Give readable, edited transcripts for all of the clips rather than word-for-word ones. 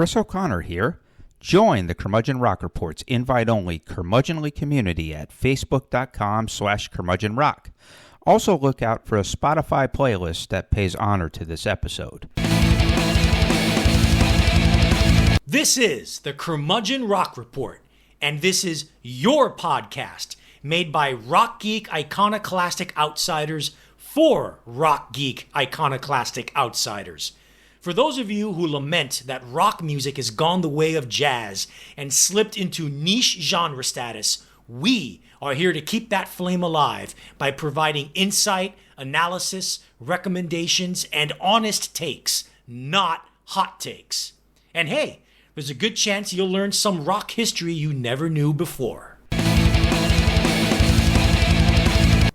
Chris O'Connor here. Join the Curmudgeon Rock Report's invite-only curmudgeonly community at facebook.com/curmudgeonrock. Also look out for a Spotify playlist that pays honor to this episode. This is the Curmudgeon Rock Report, and this is your podcast made by rock geek iconoclastic outsiders for rock geek iconoclastic outsiders. For those of you who lament that rock music has gone the way of jazz and slipped into niche genre status, we are here to keep that flame alive by providing insight, analysis, recommendations, and honest takes, not hot takes. And hey, there's a good chance you'll learn some rock history you never knew before.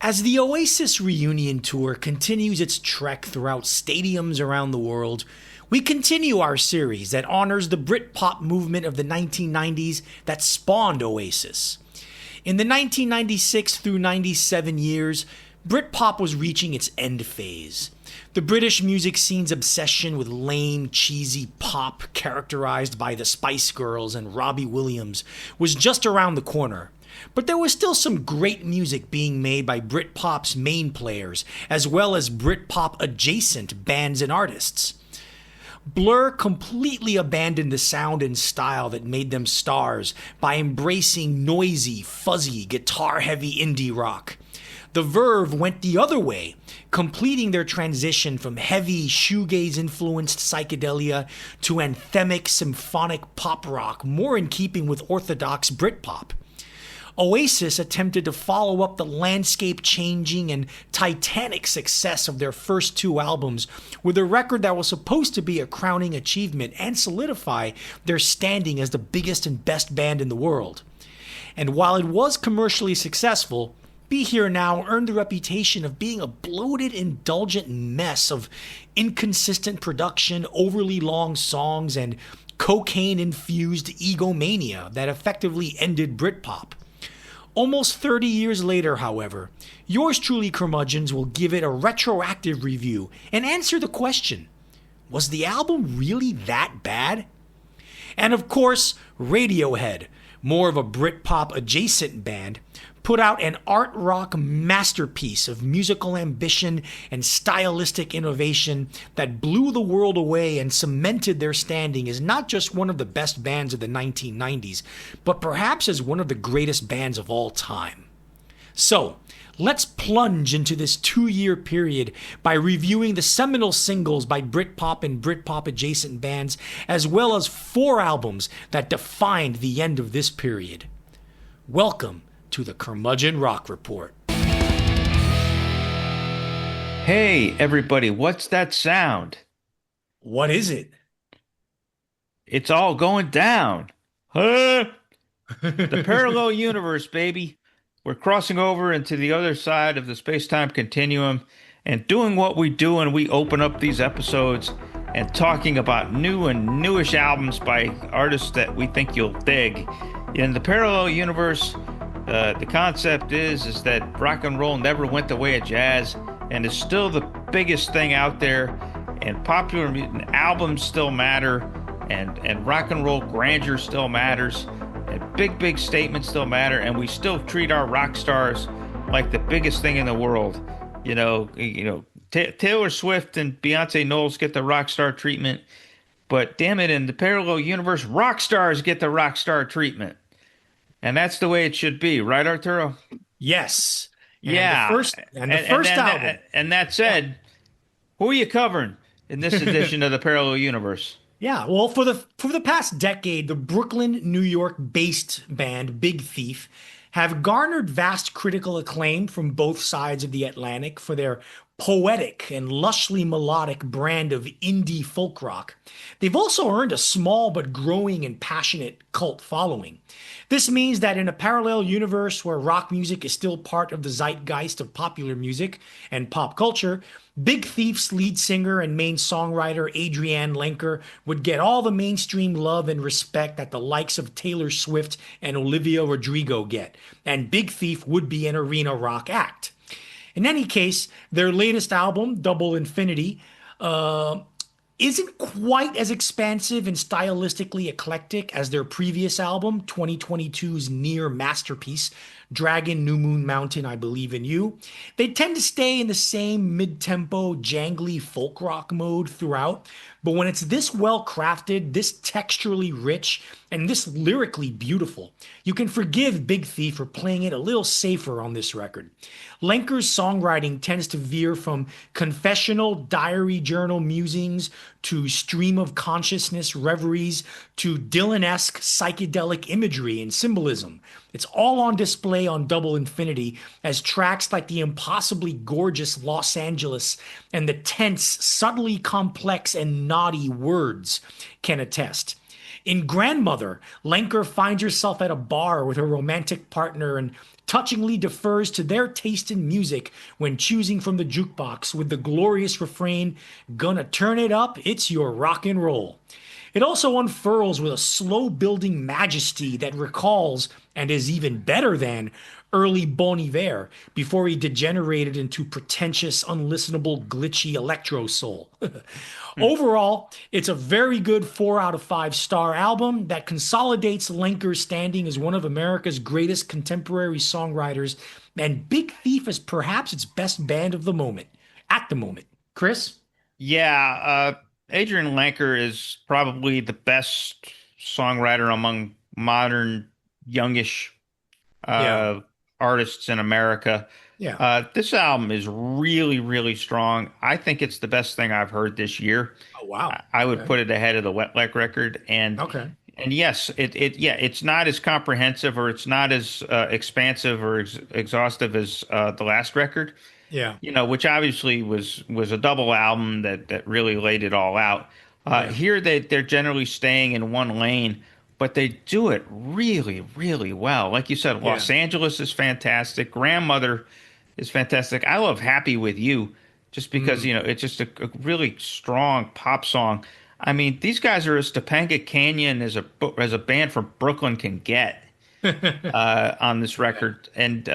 As the Oasis reunion tour continues its trek throughout stadiums around the world, we continue our series that honors the Britpop movement of the 1990s that spawned Oasis. In the 1996 through 97 years, Britpop was reaching its end phase. The British music scene's obsession with lame, cheesy pop characterized by the Spice Girls and Robbie Williams was just around the corner. But there was still some great music being made by Britpop's main players, as well as Britpop-adjacent bands and artists. Blur completely abandoned the sound and style that made them stars by embracing noisy, fuzzy, guitar-heavy indie rock. The Verve went the other way, completing their transition from heavy, shoegaze-influenced psychedelia to anthemic, symphonic pop rock, more in keeping with orthodox Britpop. Oasis attempted to follow up the landscape-changing and titanic success of their first two albums with a record that was supposed to be a crowning achievement and solidify their standing as the biggest and best band in the world. And while it was commercially successful, Be Here Now earned the reputation of being a bloated, indulgent mess of inconsistent production, overly long songs, and cocaine-infused egomania that effectively ended Britpop. Almost 30 years later, however, yours truly, Curmudgeons, will give it a retroactive review and answer the question, was the album really that bad? And of course, Radiohead, more of a Britpop-adjacent band, put out an art rock masterpiece of musical ambition and stylistic innovation that blew the world away and cemented their standing as not just one of the best bands of the 1990s, but perhaps as one of the greatest bands of all time. So, let's plunge into this 2-year period by reviewing the seminal singles by Britpop and Britpop-adjacent bands, as well as 4 albums that defined the end of this period. Welcome to the Curmudgeon Rock Report. Hey, everybody, what's that sound? What is it? It's all going down. Huh? The parallel universe, baby. We're crossing over into the other side of the space-time continuum and doing what we do when we open up these episodes and talking about new and newish albums by artists that we think you'll dig. In the parallel universe, the concept is that rock and roll never went the way of jazz and is still the biggest thing out there, and popular music albums still matter, and rock and roll grandeur still matters, and big statements still matter, and we still treat our rock stars like the biggest thing in the world. Taylor Swift and Beyonce Knowles get the rock star treatment, but damn it, in the parallel universe, rock stars get the rock star treatment. And that's the way it should be, right, Arturo? Yes. Yeah. The first album. And that said, who are you covering in this edition of the Parallel Universe? Yeah, well, for the past decade, the Brooklyn, New York-based band Big Thief have garnered vast critical acclaim from both sides of the Atlantic for their poetic and lushly melodic brand of indie folk rock. They've also earned a small but growing and passionate cult following. This means that in a parallel universe where rock music is still part of the zeitgeist of popular music and pop culture, Big Thief's lead singer and main songwriter Adrienne Lenker would get all the mainstream love and respect that the likes of Taylor Swift and Olivia Rodrigo get, and Big Thief would be an arena rock act. In any case, their latest album, Double Infinity, isn't quite as expansive and stylistically eclectic as their previous album, 2022's near masterpiece, Dragon, New Moon Mountain, I Believe in You. They tend to stay in the same mid-tempo, jangly folk rock mode throughout, but when it's this well crafted, this texturally rich, and this lyrically beautiful, you can forgive Big Thief for playing it a little safer on this record. Lenker's songwriting tends to veer from confessional diary journal musings to stream of consciousness reveries to Dylan-esque psychedelic imagery and symbolism. It's all on display on Double Infinity as tracks like the impossibly gorgeous Los Angeles and the tense, subtly complex and naughty Words can attest. In Grandmother, Lenker finds herself at a bar with her romantic partner and touchingly defers to their taste in music when choosing from the jukebox with the glorious refrain, "Gonna turn it up, it's your rock and roll." It also unfurls with a slow building majesty that recalls, and is even better than, early Bon Iver before he degenerated into pretentious, unlistenable, glitchy electro soul. Overall, it's a very good 4 out of 5 star album that consolidates Lenker's standing as one of America's greatest contemporary songwriters, and Big Thief is perhaps its best band of the moment, at the moment. Chris? Yeah, Adrian Lenker is probably the best songwriter among modern youngish Yeah. uh, artists in America. Yeah. This album is really, really strong. I think it's the best thing I've heard this year. Oh, wow. I would Okay. put it ahead of the Wet Leg record, Okay. and yes, it's not as comprehensive or it's not as expansive or exhaustive as the last record, Yeah. which obviously was a double album that really laid it all out. Yeah. Here they're generally staying in one lane, but they do it really, really well. Like you said, Yeah. Los Angeles is fantastic. Grandmother is fantastic. I love Happy with You just because, Mm. it's just a really strong pop song. I mean, these guys are as Topanga Canyon as a band from Brooklyn can get on this record. And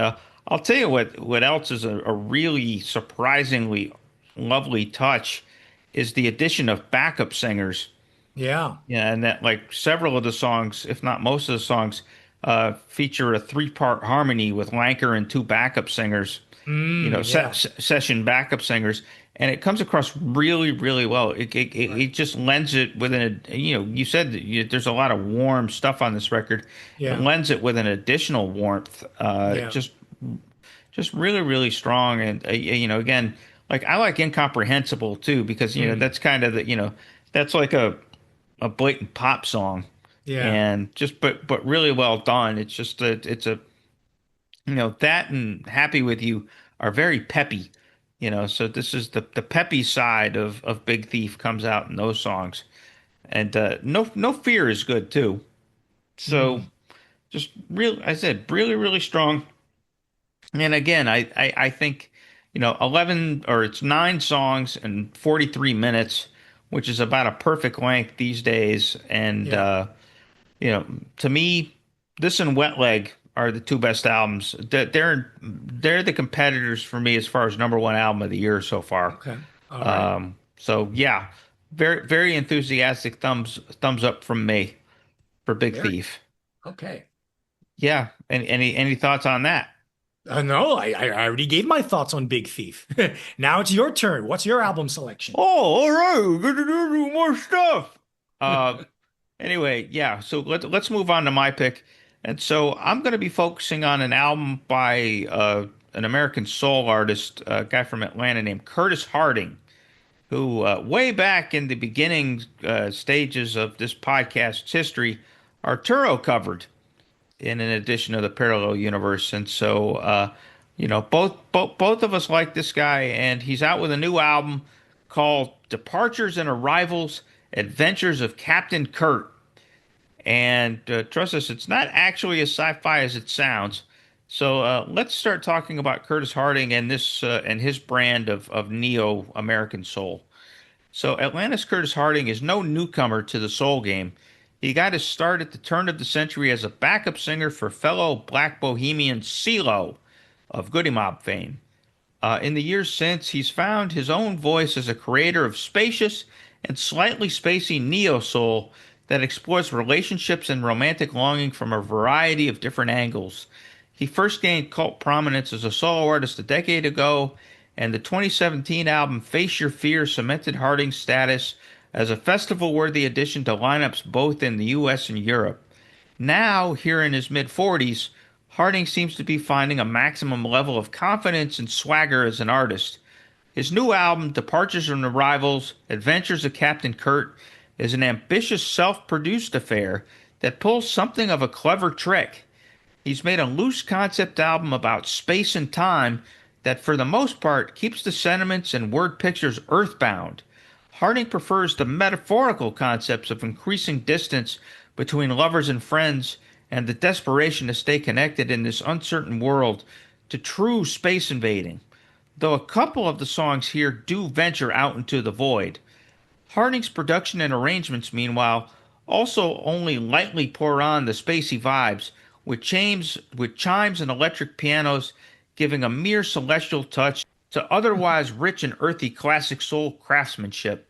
I'll tell you what else is a really surprisingly lovely touch is the addition of backup singers. Yeah. Yeah, and that like several of the songs, if not most of the songs, feature a three-part harmony with Lanker and two backup singers, Yeah. session backup singers, and it comes across really, really well. It Right. just lends it with you said that there's a lot of warm stuff on this record. It Yeah. lends it with an additional warmth, Yeah. just really, really strong. And again, like I like Incomprehensible too because Mm. that's kind of that's like a blatant pop song Yeah. and just but really well done. It's just that it's a that and Happy with You are very peppy, so this is the peppy side of Big Thief comes out in those songs. And no Fear is good too. So Mm. just real I said really, really strong. And again, I think 11 or it's 9 songs and 43 minutes, which is about a perfect length these days. And Yeah. you know, to me, this and Wet Leg are the two best albums. They're the competitors for me as far as number one album of the year so far. Okay. All right. So yeah, very very enthusiastic thumbs up from me for Big Very Thief. okay. Yeah, and any thoughts on that? No, I already gave my thoughts on Big Thief. Now it's your turn. What's your album selection? Oh, all right, we're gonna do more stuff. Uh, anyway, yeah. So let's move on to my pick. And so I'm going to be focusing on an album by an American soul artist, a guy from Atlanta named Curtis Harding, who way back in the beginning stages of this podcast's history, Arturo covered in an edition of the Parallel Universe. And so, both of us like this guy, and he's out with a new album called Departures and Arrivals: Adventures of Captain Kurt. And trust us, it's not actually as sci-fi as it sounds. So let's start talking about Curtis Harding and this and his brand of neo-American soul. So Atlanta's Curtis Harding is no newcomer to the soul game. He got his start at the turn of the century as a backup singer for fellow black bohemian CeeLo of Goody Mob fame. In the years since, he's found his own voice as a creator of spacious and slightly spacey neo-soul that explores relationships and romantic longing from a variety of different angles. He first gained cult prominence as a solo artist a decade ago, and the 2017 album Face Your Fear cemented Harding's status as a festival-worthy addition to lineups both in the US and Europe. Now, here in his mid-40s, Harding seems to be finding a maximum level of confidence and swagger as an artist. His new album, Departures and Arrivals, Adventures of Captain Kurt, is an ambitious self-produced affair that pulls something of a clever trick. He's made a loose concept album about space and time that for the most part keeps the sentiments and word pictures earthbound. Harding prefers the metaphorical concepts of increasing distance between lovers and friends and the desperation to stay connected in this uncertain world to true space invading, though a couple of the songs here do venture out into the void. Harding's production and arrangements, meanwhile, also only lightly pour on the spacey vibes, with chimes and electric pianos giving a mere celestial touch to otherwise rich and earthy classic soul craftsmanship.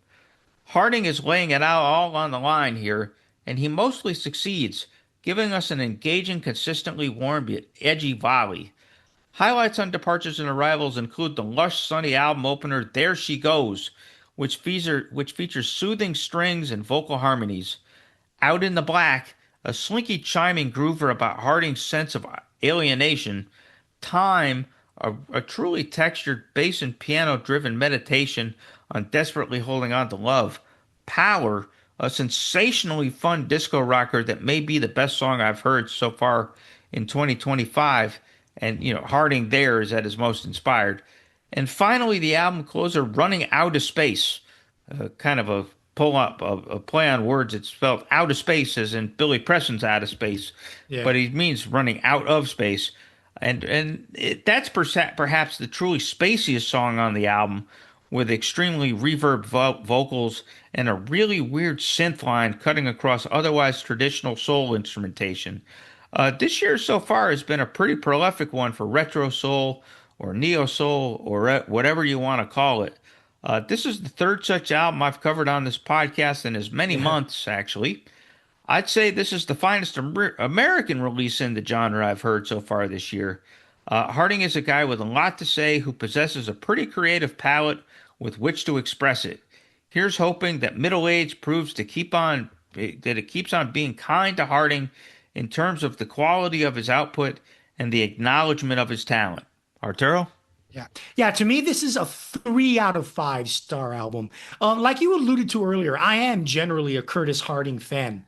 Harding is laying it out all on the line here, and he mostly succeeds, giving us an engaging, consistently warm yet edgy volley. Highlights on Departures and Arrivals include the lush, sunny album opener There She Goes, which features soothing strings and vocal harmonies. Out in the Black, a slinky chiming groover about Harding's sense of alienation. Time, a truly textured bass and piano-driven meditation on desperately holding on to love. Power, a sensationally fun disco rocker that may be the best song I've heard so far in 2025. And, Harding there is at his most inspired. And finally, the album closer, Running Out of Space. Kind of a play on words. It's spelled out of space as in Billy Preston's Out of Space. Yeah. But he means running out of space. That's perhaps the truly spaciest song on the album, with extremely reverb vocals and a really weird synth line cutting across otherwise traditional soul instrumentation. This year so far has been a pretty prolific one for retro soul or neo soul or whatever you want to call it. This is the third such album I've covered on this podcast in as many months, actually. I'd say this is the finest American release in the genre I've heard so far this year. Harding is a guy with a lot to say who possesses a pretty creative palette with which to express it. Here's hoping that middle age proves that it keeps on being kind to Harding in terms of the quality of his output and the acknowledgement of his talent. Arturo? Yeah. To me, this is a 3 out of 5 star album. Like you alluded to earlier, I am generally a Curtis Harding fan.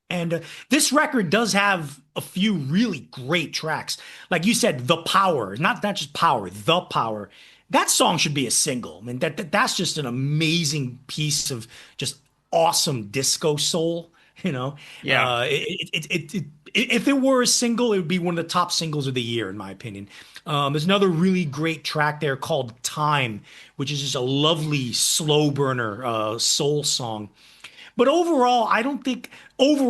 And this record does have a few really great tracks. Like you said, The Power, not just Power, The Power. That song should be a single. I mean, that's just an amazing piece of just awesome disco soul, Yeah. If it were a single, it would be one of the top singles of the year, in my opinion. There's another really great track there called Time, which is just a lovely slow burner soul song. But overall,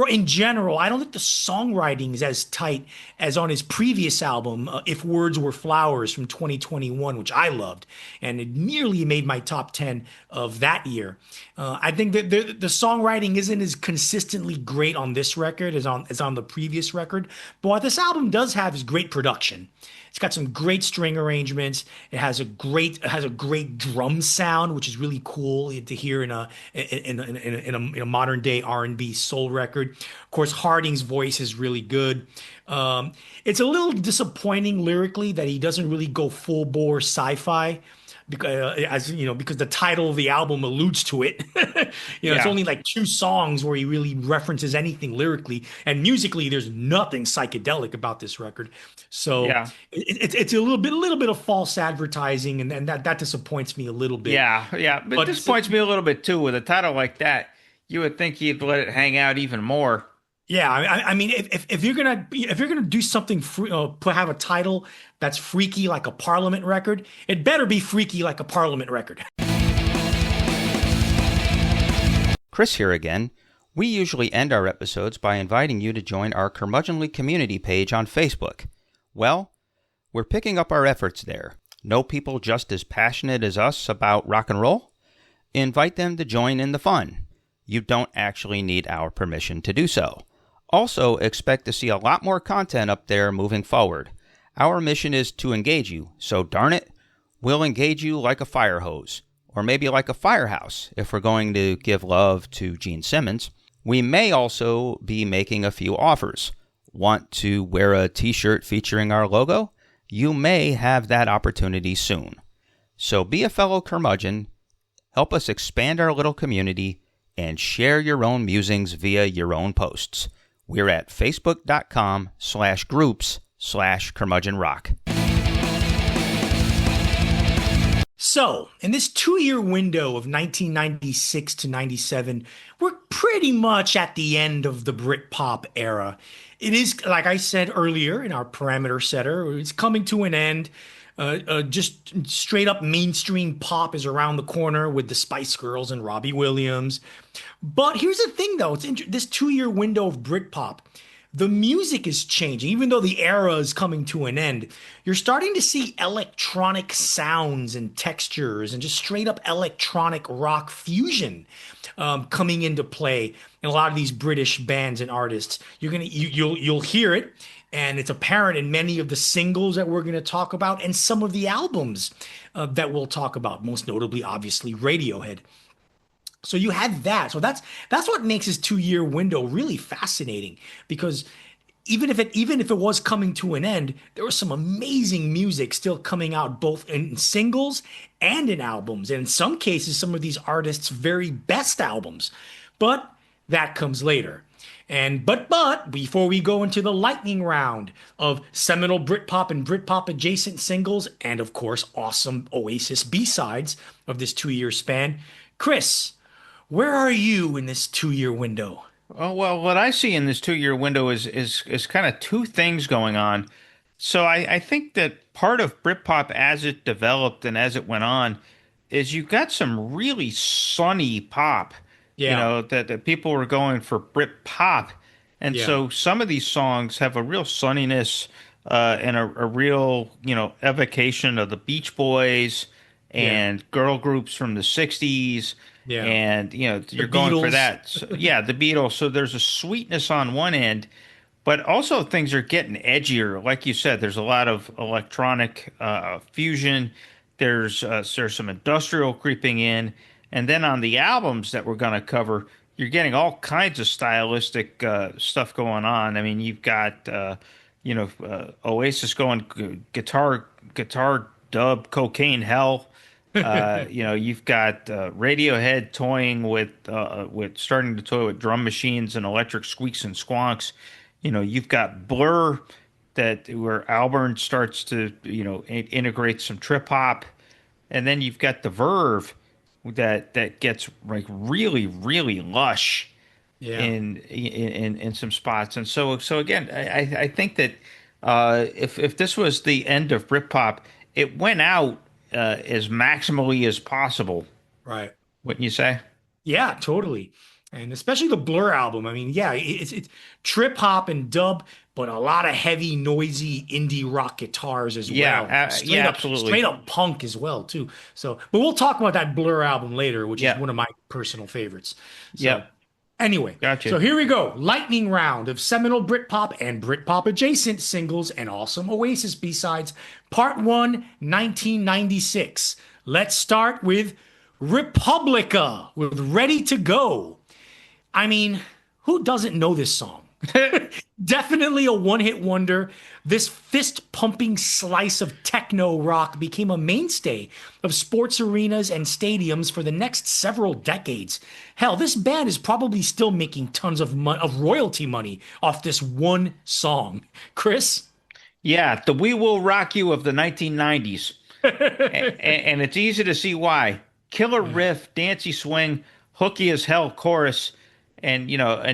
in general, I don't think the songwriting is as tight as on his previous album, If Words Were Flowers from 2021, which I loved. And it nearly made my top 10 of that year. I think that the songwriting isn't as consistently great on this record as on the previous record. But what this album does have is great production. It's got some great string arrangements. It has a great drum sound, which is really cool to hear in a modern day R&B soul record. Of course, Harding's voice is really good. It's a little disappointing lyrically that he doesn't really go full bore sci-fi. Because the title of the album alludes to it. It's only like 2 songs where he really references anything lyrically, and musically there's nothing psychedelic about this record. So it's a little bit of false advertising, and that disappoints me a little bit. But it disappoints me a little bit too. With a title like that, you would think he'd let it hang out even more. Yeah, I mean, if you're gonna do something have a title that's freaky like a Parliament record, it better be freaky like a Parliament record. Chris here again. We usually end our episodes by inviting you to join our Curmudgeonly community page on Facebook. Well, we're picking up our efforts there. Know people just as passionate as us about rock and roll? invite them to join in the fun. You don't actually need our permission to do so. Also, expect to see a lot more content up there moving forward. Our mission is to engage you, so darn it, we'll engage you like a fire hose, or maybe like a firehouse if we're going to give love to Gene Simmons. We may also be making a few offers. Want to wear a t-shirt featuring our logo? You may have that opportunity soon. So be a fellow curmudgeon, help us expand our little community, and share your own musings via your own posts. We're at facebook.com/groups/curmudgeonrock. So, in this 2-year window of 1996 to 97, we're pretty much at the end of the Britpop era. It is, like I said earlier in our parameter setter, it's coming to an end. Just straight up mainstream pop is around the corner with the Spice Girls and Robbie Williams. But here's the thing, though. This 2-year window of Britpop, the music is changing. Even though the era is coming to an end, you're starting to see electronic sounds and textures and just straight up electronic rock fusion coming into play in a lot of these British bands and artists. You'll hear it. And it's apparent in many of the singles that we're going to talk about and some of the albums that we'll talk about, most notably, obviously, Radiohead. So you had that. So that's what makes this 2-year window really fascinating, because even if it was coming to an end, there was some amazing music still coming out both in singles and in albums. And in some cases, some of these artists' very best albums. But that comes later. But before we go into the lightning round of seminal Britpop and Britpop-adjacent singles and, of course, awesome Oasis B-sides of this 2-year span, Chris, where are you in this 2-year window? Oh, well, what I see in this 2-year window is kind of two things going on. So I think that part of Britpop as it developed and as it went on is you got some really sunny pop. Yeah. You know, that people were going for Britpop. And Yeah. so some of these songs have a real sunniness and a real, evocation of the Beach Boys and girl groups from the 60s. Yeah. And, you're going for Beatles. that. So, yeah, the Beatles. So there's a sweetness on one end, but also things are getting edgier. Like you said, there's a lot of electronic fusion. There's some industrial creeping in. And then on the albums that we're going to cover, you're getting all kinds of stylistic stuff going on. I mean, you've got, Oasis going guitar dub, cocaine hell. You've got Radiohead toying with starting to toy with drum machines and electric squeaks and squonks. You've got Blur where Albarn starts to, integrate some trip hop. And then you've got the Verve that gets like really, really lush in some spots. And so again, I think that if this was the end of Britpop, it went out as maximally as possible. Right. Wouldn't you say? Yeah, totally. And especially the Blur album. I mean, yeah, it's trip hop and dub, but a lot of heavy, noisy indie rock guitars as well. Absolutely. Straight up punk as well, too. So, but we'll talk about that Blur album later, which is one of my personal favorites. So, anyway, gotcha. So here we go. Lightning round of seminal Britpop and Britpop-adjacent singles and awesome Oasis B-sides. Part 1, 1996. Let's start with Republica with Ready to Go. I mean, who doesn't know this song? Definitely a one-hit wonder. This fist-pumping slice of techno rock became a mainstay of sports arenas and stadiums for the next several decades. Hell, this band is probably still making tons of royalty money off this one song. Chris? Yeah, the We Will Rock You of the 1990s. and it's easy to see why. Killer riff, dancey swing, hooky as hell chorus, and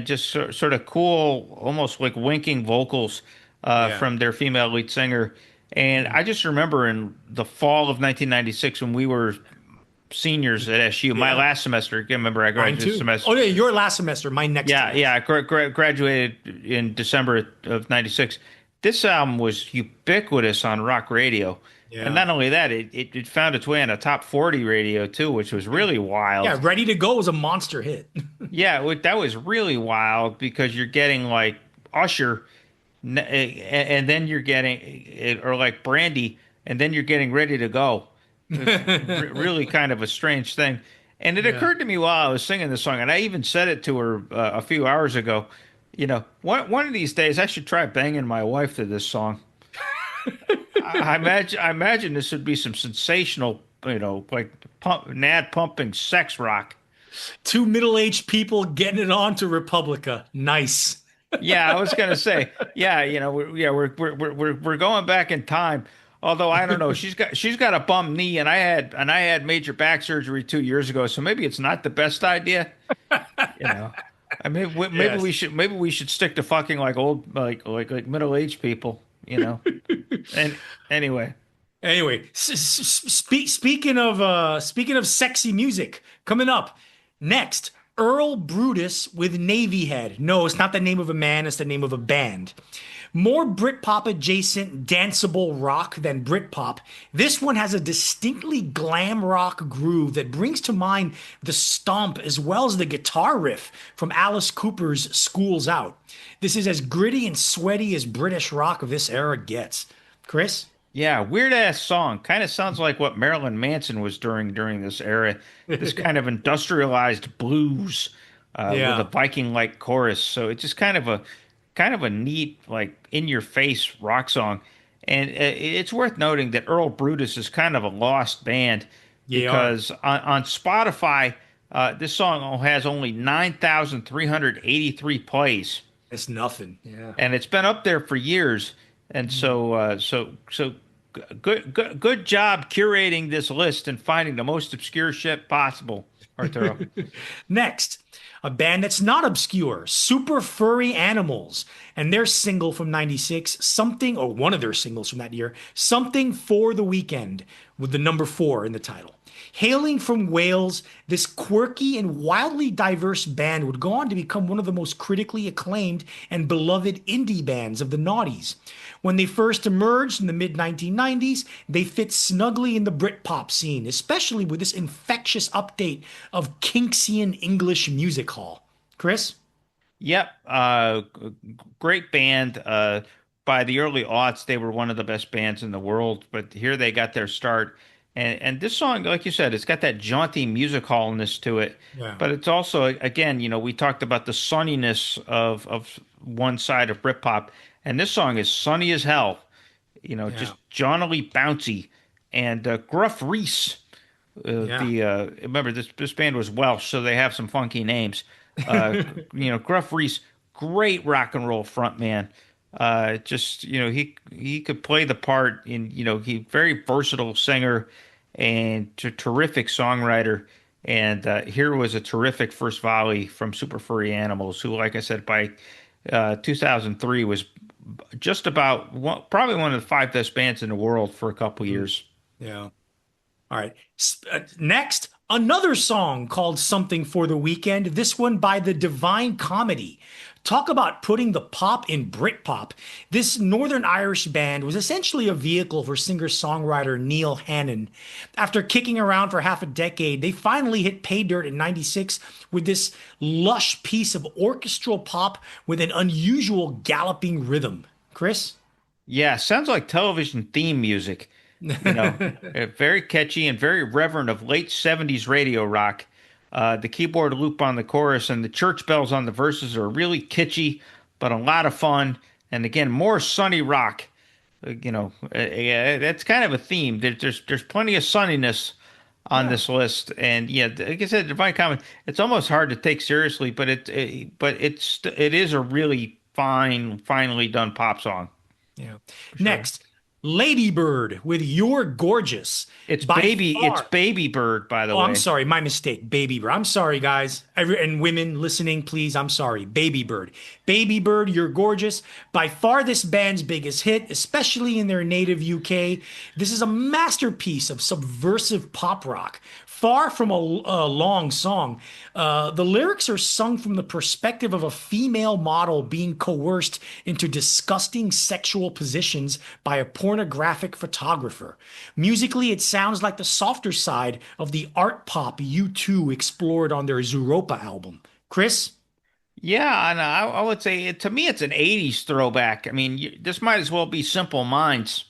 just sort of cool, almost like winking vocals from their female lead singer. And I just remember in the fall of 1996 when we were seniors at SU, my last semester. I remember I graduated this semester. Oh yeah, your last semester, my next. Yeah. I graduated in December of '96. This album was ubiquitous on rock radio. And Yeah. not only that, it found its way on a top 40 radio too, which was really Yeah, wild. Ready to Go was a monster hit. Yeah, that was really wild because you're getting like Usher, and then you're getting, or like Brandy, and then you're getting Ready to Go. It's really kind of a strange thing. And it Yeah. occurred to me while I was singing this song, and I even said it to her a few hours ago. One of these days I should try banging my wife to this song. I imagine this would be some sensational, like nad pumping sex rock. Two middle-aged people getting it on to Republica. Nice. Yeah, I was gonna say, yeah, we're going back in time. Although I don't know, she's got a bum knee, and I had major back surgery 2 years ago, so maybe it's not the best idea. You know, I mean, maybe Yes. we should stick to fucking like old like middle aged people. And anyway, Anyway, speaking of sexy music, coming up next, Earl Brutus with Navy Head. No, it's not the name of a man, it's the name of a band. More Britpop adjacent danceable rock than Britpop. This one has a distinctly glam rock groove that brings to mind the stomp as well as the guitar riff from Alice Cooper's Schools Out. This is as gritty and sweaty as British rock of this era gets. Chris? yeah, weird ass song. Kind of sounds like what Marilyn Manson was during this era. This kind of industrialized blues with a Yeah. Viking-like chorus. So it's just kind of a neat, like in your face rock song. And it's worth noting that Earl Brutus is kind of a lost band Yeah. because on Spotify, this song has only 9,383 plays, It's nothing. Yeah. and it's been up there for years. And so good job curating this list and finding the most obscure shit possible, Arturo. Next, a band that's not obscure, Super Furry Animals, and their single from 96, something, or one of their singles from that year, Something for the Weekend, with the number 4 in the title. Hailing from Wales, this quirky and wildly diverse band would go on to become one of the most critically acclaimed and beloved indie bands of the noughties. When they first emerged in the mid 1990s, they fit snugly in the Britpop scene, especially with this infectious update of Kinksian English music hall. Chris? Yep, great band. By the early aughts, they were one of the best bands in the world, but here they got their start. And this song, like you said, it's got that jaunty music hallness to it, Yeah. but it's also, again, we talked about the sunniness of one side of Britpop, and this song is sunny as hell, Yeah. just jauntily bouncy. And Gruff Rhys, Yeah. remember this band was Welsh, so they have some funky names. Uh, Gruff Rhys, great rock and roll frontman. Just he could play the part he very versatile singer and terrific songwriter. And here was a terrific first volley from Super Furry Animals, who, like I said, by 2003 was just about probably one of the 5 best bands in the world for a couple years. Yeah. All right. Next, another song called Something for the Weekend. This one by the Divine Comedy. Talk about putting the pop in Britpop. This Northern Irish band was essentially a vehicle for singer-songwriter Neil Hannon. After kicking around for half a decade, they finally hit pay dirt in 96 with this lush piece of orchestral pop with an unusual galloping rhythm. Chris? Yeah, sounds like television theme music. Very catchy and very reverent of late 70s radio rock. The keyboard loop on the chorus and the church bells on the verses are really kitschy, but a lot of fun. And again, more sunny rock. That's kind of a theme. There's plenty of sunniness on this list, and yeah, like I said, Divine Comedy. It's almost hard to take seriously, but it is a really finely done pop song. Yeah. Sure. Next, Ladybird with You're Gorgeous. By It's far. Baby Bird, by the Oh, I'm way. sorry. My mistake. Baby Bird. I'm sorry, guys. And women listening, please, I'm sorry. Baby Bird. Baby Bird, You're Gorgeous. By far this band's biggest hit, especially in their native UK. This is a masterpiece of subversive pop rock. Far from a long song, the lyrics are sung from the perspective of a female model being coerced into disgusting sexual positions by a porn pornographic photographer. Musically, it sounds like the softer side of the art pop U2 explored on their Zooropa album. Chris? Yeah, and I would say to me it's an '80s throwback. I mean, this might as well be Simple Minds.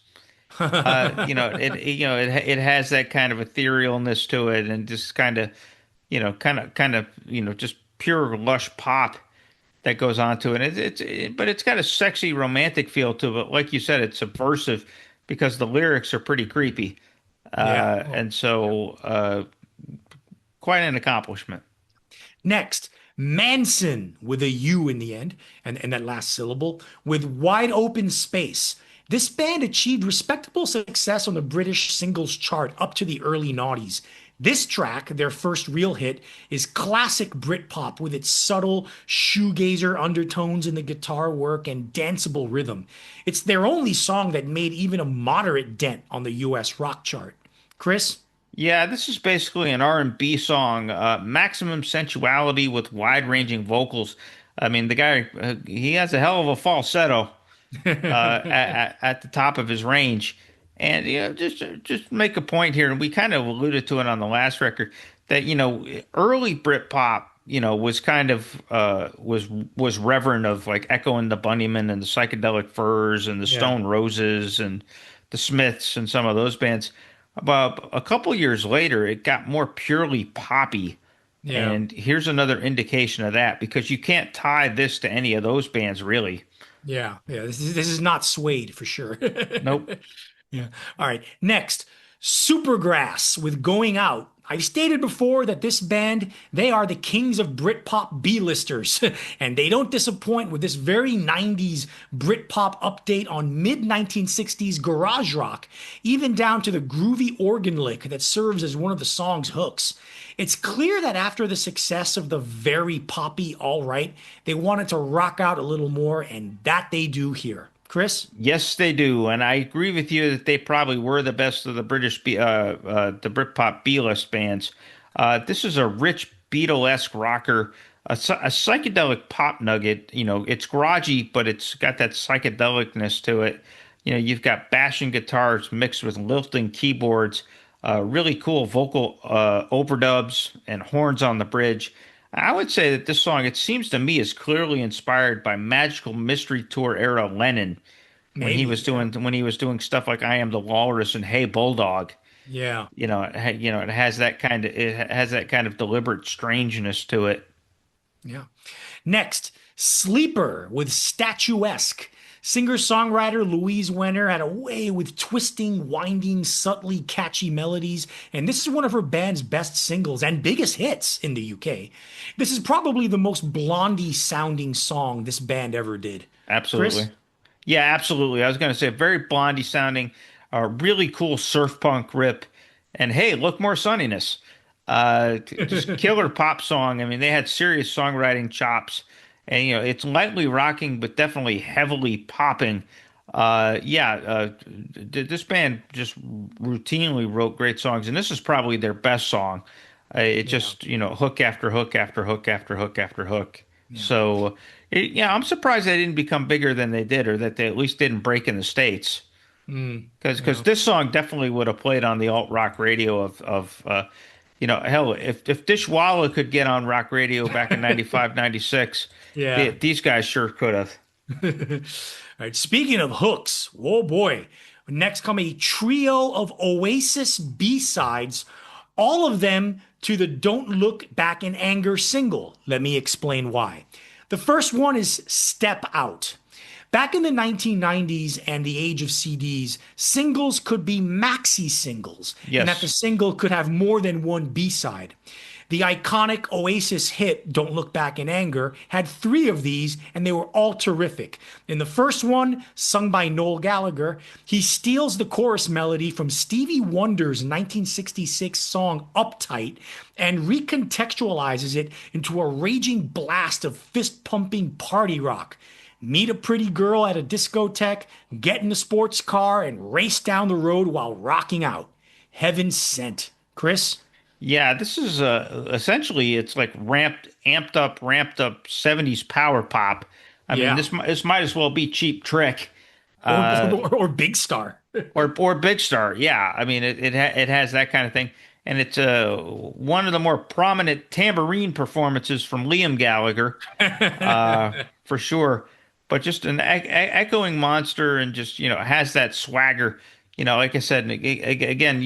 It has that kind of etherealness to it, and just just pure lush pop that goes on to it. But it's got a sexy romantic feel to it. Like you said, it's subversive because the lyrics are pretty creepy, Yeah. and so quite an accomplishment. Next, Manson with a U in the end, and that last syllable, with Wide Open Space. This band achieved respectable success on the British singles chart up to the early noughties. This track, their first real hit, is classic Britpop with its subtle shoegazer undertones in the guitar work and danceable rhythm. It's their only song that made even a moderate dent on the US rock chart. Chris? Yeah, this is basically an R&B song, maximum sensuality with wide-ranging vocals. I mean, the guy, he has a hell of a falsetto at the top of his range. And just make a point here, and we kind of alluded to it on the last record that early Britpop was kind of was reverent of like Echo and the Bunnymen and the Psychedelic Furs and the Yeah. Stone Roses and the Smiths and some of those bands. About a couple years later, it got more purely poppy. Yeah. And here's another indication of that because you can't tie this to any of those bands really. Yeah. Yeah. This is not Suede for sure. Nope. Yeah. All right. Next, Supergrass with Going Out. I've stated before that this band, they are the kings of Britpop B-listers, and they don't disappoint with this very 90s Britpop update on mid-1960s garage rock, even down to the groovy organ lick that serves as one of the song's hooks. It's clear that after the success of the very poppy All Right, they wanted to rock out a little more, and that they do here. Chris? Yes, they do, and I agree with you that they probably were the best of the the Britpop B-list bands. This is a rich Beatle-esque rocker, a psychedelic pop nugget. It's garagey, but it's got that psychedelicness to it. You've got bashing guitars mixed with lilting keyboards, really cool vocal overdubs and horns on the bridge. I would say that this song, it seems to me, is clearly inspired by Magical Mystery Tour era Lennon Maybe. when he was doing stuff like I Am the Walrus and Hey Bulldog. Yeah. It has that kind of deliberate strangeness to it. Yeah. Next, Sleeper with Statuesque. Singer-songwriter Louise Wenner had a way with twisting, winding, subtly catchy melodies, and this is one of her band's best singles and biggest hits in the UK. This is probably the most Blondie-sounding song this band ever did. Absolutely. Chris? Yeah, absolutely. I was going to say very Blondie sounding, really cool surf punk rip, and hey, look more sunniness. Just killer pop song. I mean, they had serious songwriting chops, and it's lightly rocking, but definitely heavily popping. This band just routinely wrote great songs, and this is probably their best song. It Yeah. just hook after hook after hook after hook after hook. Yeah. So yeah, I'm surprised they didn't become bigger than they did, or that they at least didn't break in the States. Because Yeah. this song definitely would have played on the alt rock radio hell, if Dishwalla could get on rock radio back in 95, 96, Yeah. these guys sure could have. All right, speaking of hooks, oh boy. Next come a trio of Oasis B-sides, all of them to the Don't Look Back in Anger single. Let me explain why. The first one is Step Out. Back in the 1990s and the age of CDs, singles could be maxi singles, and that the Yes. single could have more than one B-side. The iconic Oasis hit, Don't Look Back in Anger, had three of these, and they were all terrific. In the first one, sung by Noel Gallagher, he steals the chorus melody from Stevie Wonder's 1966 song Uptight and recontextualizes it into a raging blast of fist-pumping party rock. Meet a pretty girl at a discotheque, get in a sports car, and race down the road while rocking out. Heaven sent. Chris? Yeah, this is essentially it's like ramped up 70s power pop. I mean, Yeah. this might as well be Cheap Trick. or Big Star. or Big Star. Yeah, I mean it has that kind of thing, and it's one of the more prominent tambourine performances from Liam Gallagher, for sure. But just an echoing monster, and just has that swagger. Like I said, again,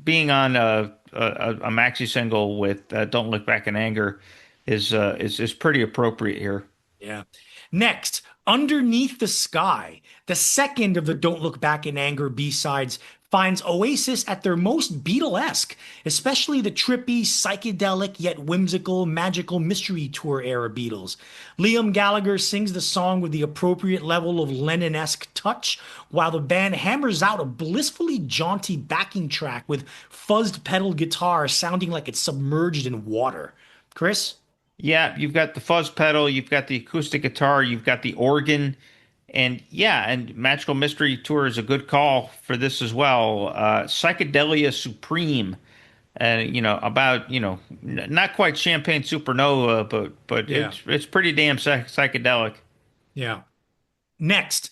being on a maxi single with "Don't Look Back in Anger" is pretty appropriate here. Yeah. Next, Underneath the Sky, the second of the Don't Look Back in Anger B-sides, finds Oasis at their most Beatlesque, especially the trippy, psychedelic, yet whimsical, magical mystery tour era Beatles. Liam Gallagher sings the song with the appropriate level of Lennon-esque touch, while the band hammers out a blissfully jaunty backing track with fuzzed pedal guitar sounding like it's submerged in water. Chris? Yeah, you've got the fuzz pedal, you've got the acoustic guitar, you've got the organ, and yeah, and Magical Mystery Tour is a good call for this as well. Psychedelia Supreme, about not quite Champagne Supernova, but Yeah. it's pretty damn psychedelic. Yeah. Next,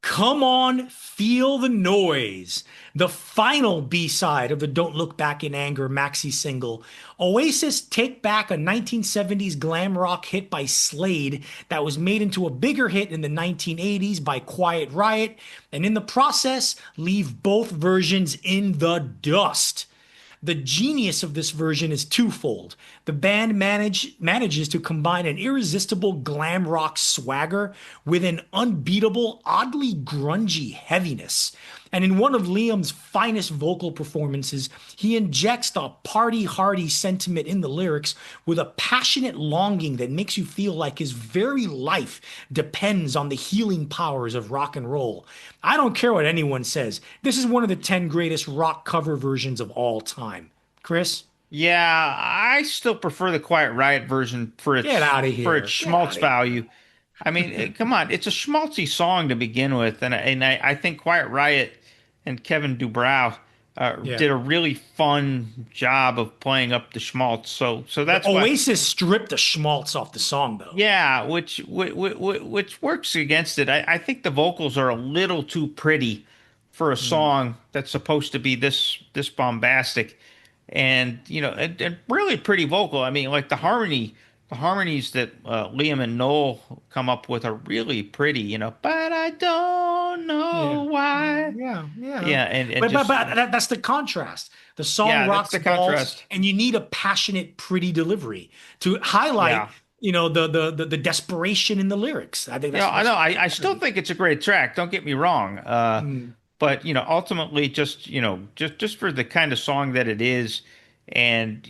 Come On, Feel the Noise, the final B-side of the Don't Look Back in Anger maxi single. Oasis take back a 1970s glam rock hit by Slade that was made into a bigger hit in the 1980s by Quiet Riot, and in the process, leave both versions in the dust. The genius of this version is twofold. The band manages to combine an irresistible glam rock swagger with an unbeatable, oddly grungy heaviness. And in one of Liam's finest vocal performances, he injects the party-hardy sentiment in the lyrics with a passionate longing that makes you feel like his very life depends on the healing powers of rock and roll. I don't care what anyone says. This is one of the 10 greatest rock cover versions of all time. Chris? Yeah, I still prefer the Quiet Riot version for its Get out of here. for its Get outta schmaltz here. value. I mean, come on, it's a schmaltzy song to begin with, and I think Quiet Riot and Kevin Dubrow Yeah. did a really fun job of playing up the schmaltz. So that's why, Oasis stripped the schmaltz off the song, though. yeah, which works against it. I think the vocals are a little too pretty for a song that's supposed to be this bombastic, and and really pretty vocal. I mean, like the harmonies that Liam and Noel come up with are really pretty. But I don't know why. Yeah. Yeah, and But, just that's the contrast. The song yeah, that's rocks the balls, contrast. and you need a passionate, pretty delivery to highlight, Yeah. the desperation in the lyrics. I think that's I know. I still think it's a great track. Don't get me wrong. But ultimately, just for the kind of song that it is, and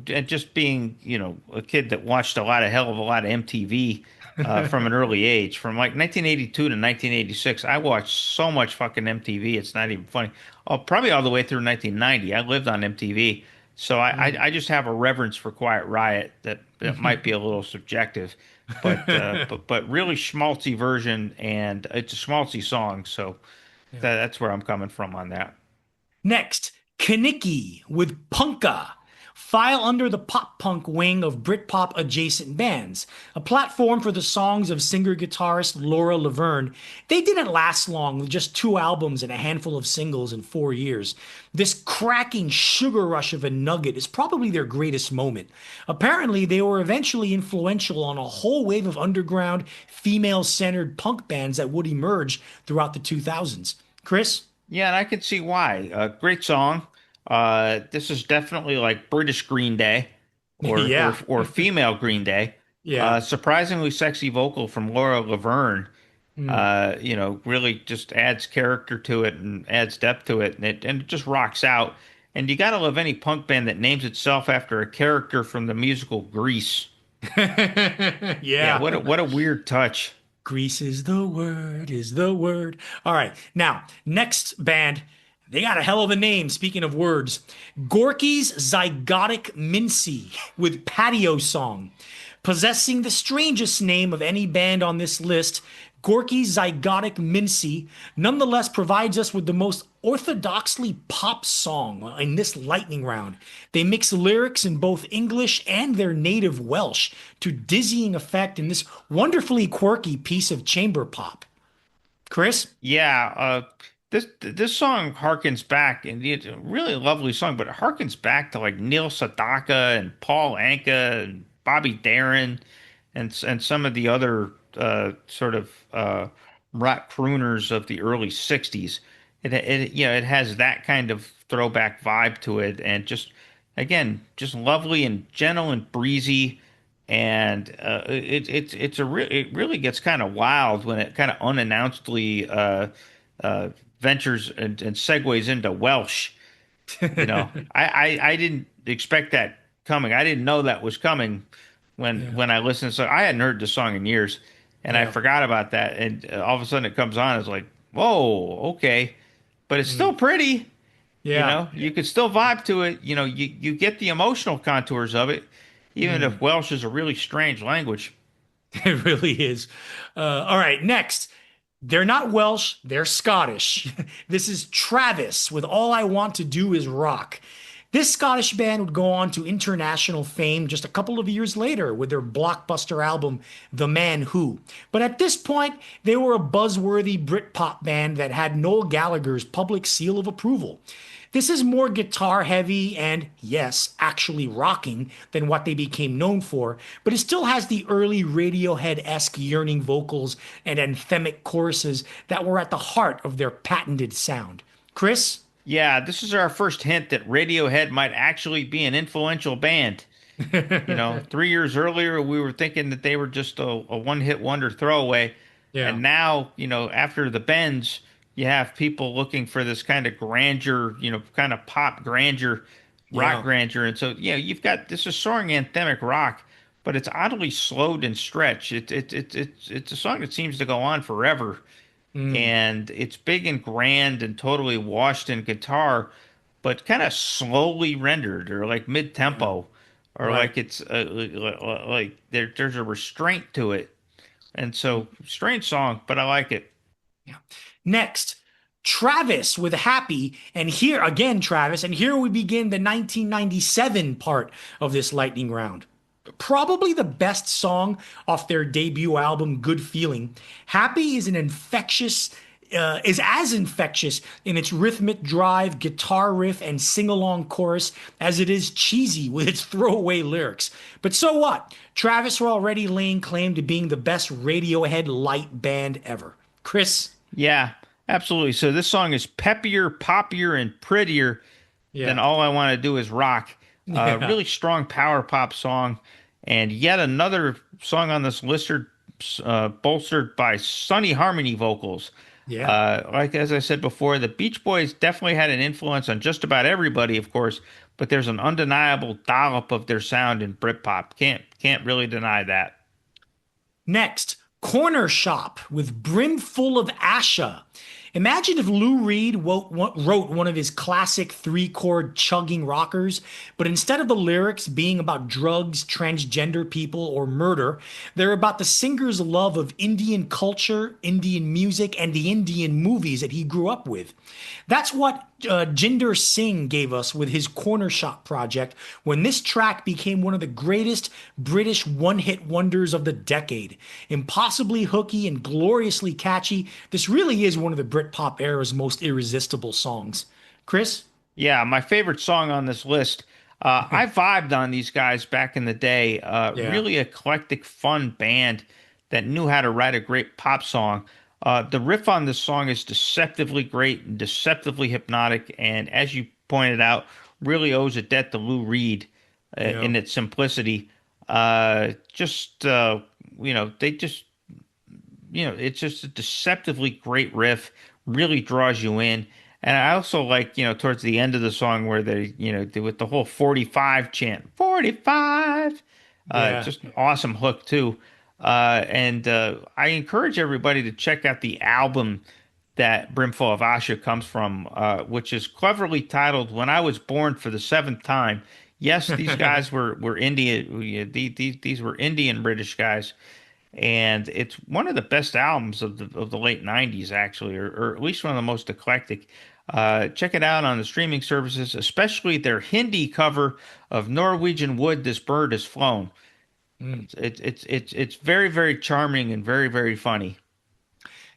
and just being a kid that watched a hell of a lot of MTV from an early age, from like 1982 to 1986. I watched so much fucking MTV. It's not even funny. Oh, probably all the way through 1990. I lived on MTV, so I just have a reverence for Quiet Riot that might be a little subjective, but but really schmaltzy version, and it's a schmaltzy song. So that's where I'm coming from on that. Next, Kaniki with Punka. File under the pop punk wing of Britpop adjacent bands, a platform for the songs of singer-guitarist Laura Laverne. They didn't last long with just 2 albums and a handful of singles in 4 years. This cracking sugar rush of a nugget is probably their greatest moment. Apparently, they were eventually influential on a whole wave of underground, female-centered punk bands that would emerge throughout the 2000s. Chris? Yeah, and I can see why. Great song. This is definitely like British Green Day, or Yeah. or female Green Day. Yeah. Surprisingly sexy vocal from Laura Laverne. Really just adds character to it and adds depth to it, and it just rocks out. And you gotta love any punk band that names itself after a character from the musical Grease. Yeah, what a weird touch. Grease is the word, is the word. All right. Now, next band, they got a hell of a name, speaking of words. Gorky's Zygotic Mincy with Patio Song. Possessing the strangest name of any band on this list, Gorky's zygotic Mincy nonetheless provides us with the most orthodoxly pop song in this lightning round. They mix lyrics in both English and their native Welsh to dizzying effect in this wonderfully quirky piece of chamber pop. Chris? Yeah, this song harkens back, and it's a really lovely song, but it harkens back to like Neil Sedaka and Paul Anka and Bobby Darin and some of the other sort of rock crooners of the early '60s. It has that kind of throwback vibe to it, and just again, just lovely and gentle and breezy. And it really gets kind of wild when it kind of unannouncedly uh, ventures and segues into Welsh. I didn't expect that coming. I didn't know that was coming Yeah. when I listened. So I hadn't heard the song in years, and I Yeah. forgot about that. And all of a sudden it comes on. It's like, whoa, okay, but it's still pretty. Yeah. You could still vibe to it. You get the emotional contours of it, even if Welsh is a really strange language. It really is. All right, next. They're not Welsh, they're Scottish. This is Travis with All I Want to Do Is Rock. This Scottish band would go on to international fame just a couple of years later with their blockbuster album, The Man Who. But at this point, they were a buzzworthy Britpop band that had Noel Gallagher's public seal of approval. This is more guitar heavy and, yes, actually rocking than what they became known for, but it still has the early Radiohead-esque yearning vocals and anthemic choruses that were at the heart of their patented sound. Chris? Yeah, this is our first hint that Radiohead might actually be an influential band. 3 years earlier, we were thinking that they were just a one-hit wonder throwaway. Yeah. And now, after the Bends, you have people looking for this kind of grandeur, kind of pop grandeur, rock Yeah. grandeur. And so, you've got this is soaring anthemic rock, but it's oddly slowed and stretched. It's a song that seems to go on forever. And it's big and grand and totally washed in guitar, but kind of slowly rendered or like mid-tempo, or Right. like it's like there's a restraint to it. And so strange song, but I like it. Next, Travis with Happy. And here again, Travis, and here we begin the 1997 part of this lightning round. Probably the best song off their debut album, Good Feeling. Happy is is as infectious in its rhythmic drive, guitar riff, and sing-along chorus as it is cheesy with its throwaway lyrics. But so what? Travis were already laying claim to being the best Radiohead light band ever. Chris? Yeah, absolutely. So this song is peppier, poppier, and prettier than All I Want to Do Is Rock. Yeah. Really strong power pop song. And yet another song on this list bolstered by sunny harmony vocals. Yeah. Like as I said before, the Beach Boys definitely had an influence on just about everybody, of course, but there's an undeniable dollop of their sound in Britpop. Can't really deny that. Next, Corner Shop with Brimful of Asha. Imagine if Lou Reed wrote one of his classic three-chord chugging rockers, but instead of the lyrics being about drugs, transgender people, or murder, they're about the singer's love of Indian culture, Indian music, and the Indian movies that he grew up with. That's what Jinder Singh gave us with his Corner Shop project when this track became one of the greatest British one-hit wonders of the decade. Impossibly hooky and gloriously catchy, this really is one of the Britpop era's most irresistible songs. Chris? Yeah, my favorite song on this list. I vibed on these guys back in the day. Yeah. Really eclectic, fun band that knew how to write a great pop song. The riff on this song is deceptively great and deceptively hypnotic, and as you pointed out, really owes a debt to Lou Reed in its simplicity. They just, it's just a deceptively great riff, really draws you in. And I also like, towards the end of the song where with the whole 45 chant, 45, Yeah. just an awesome hook too. And I encourage everybody to check out the album that Brimful of Asha comes from, which is cleverly titled "When I Was Born for the Seventh Time." Yes, these guys were Indian. These were Indian British guys, and it's one of the best albums of the late '90s, actually, or at least one of the most eclectic. Check it out on the streaming services, especially their Hindi cover of Norwegian Wood. This bird has flown. It's very very charming and very very funny.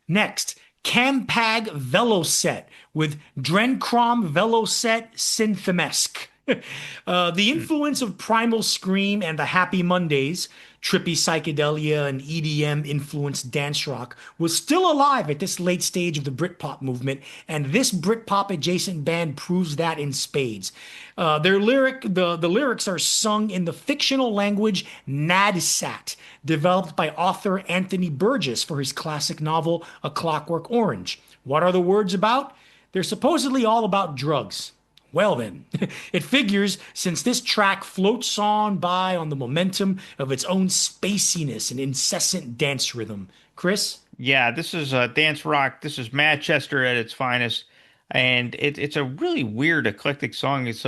Next, Campag Veloset with Drenkrom Veloset Synthemesk. The influence of Primal Scream and the Happy Mondays, trippy psychedelia and EDM influenced dance rock, was still alive at this late stage of the Britpop movement, and this Britpop adjacent band proves that in spades. The lyrics are sung in the fictional language Nadsat, developed by author Anthony Burgess for his classic novel A Clockwork Orange. What are the words about? They're supposedly all about drugs. Well, then, it figures since this track floats on by on the momentum of its own spaciness and incessant dance rhythm. Chris? Yeah, this is dance rock. This is Manchester at its finest, and it's a really weird, eclectic song. It's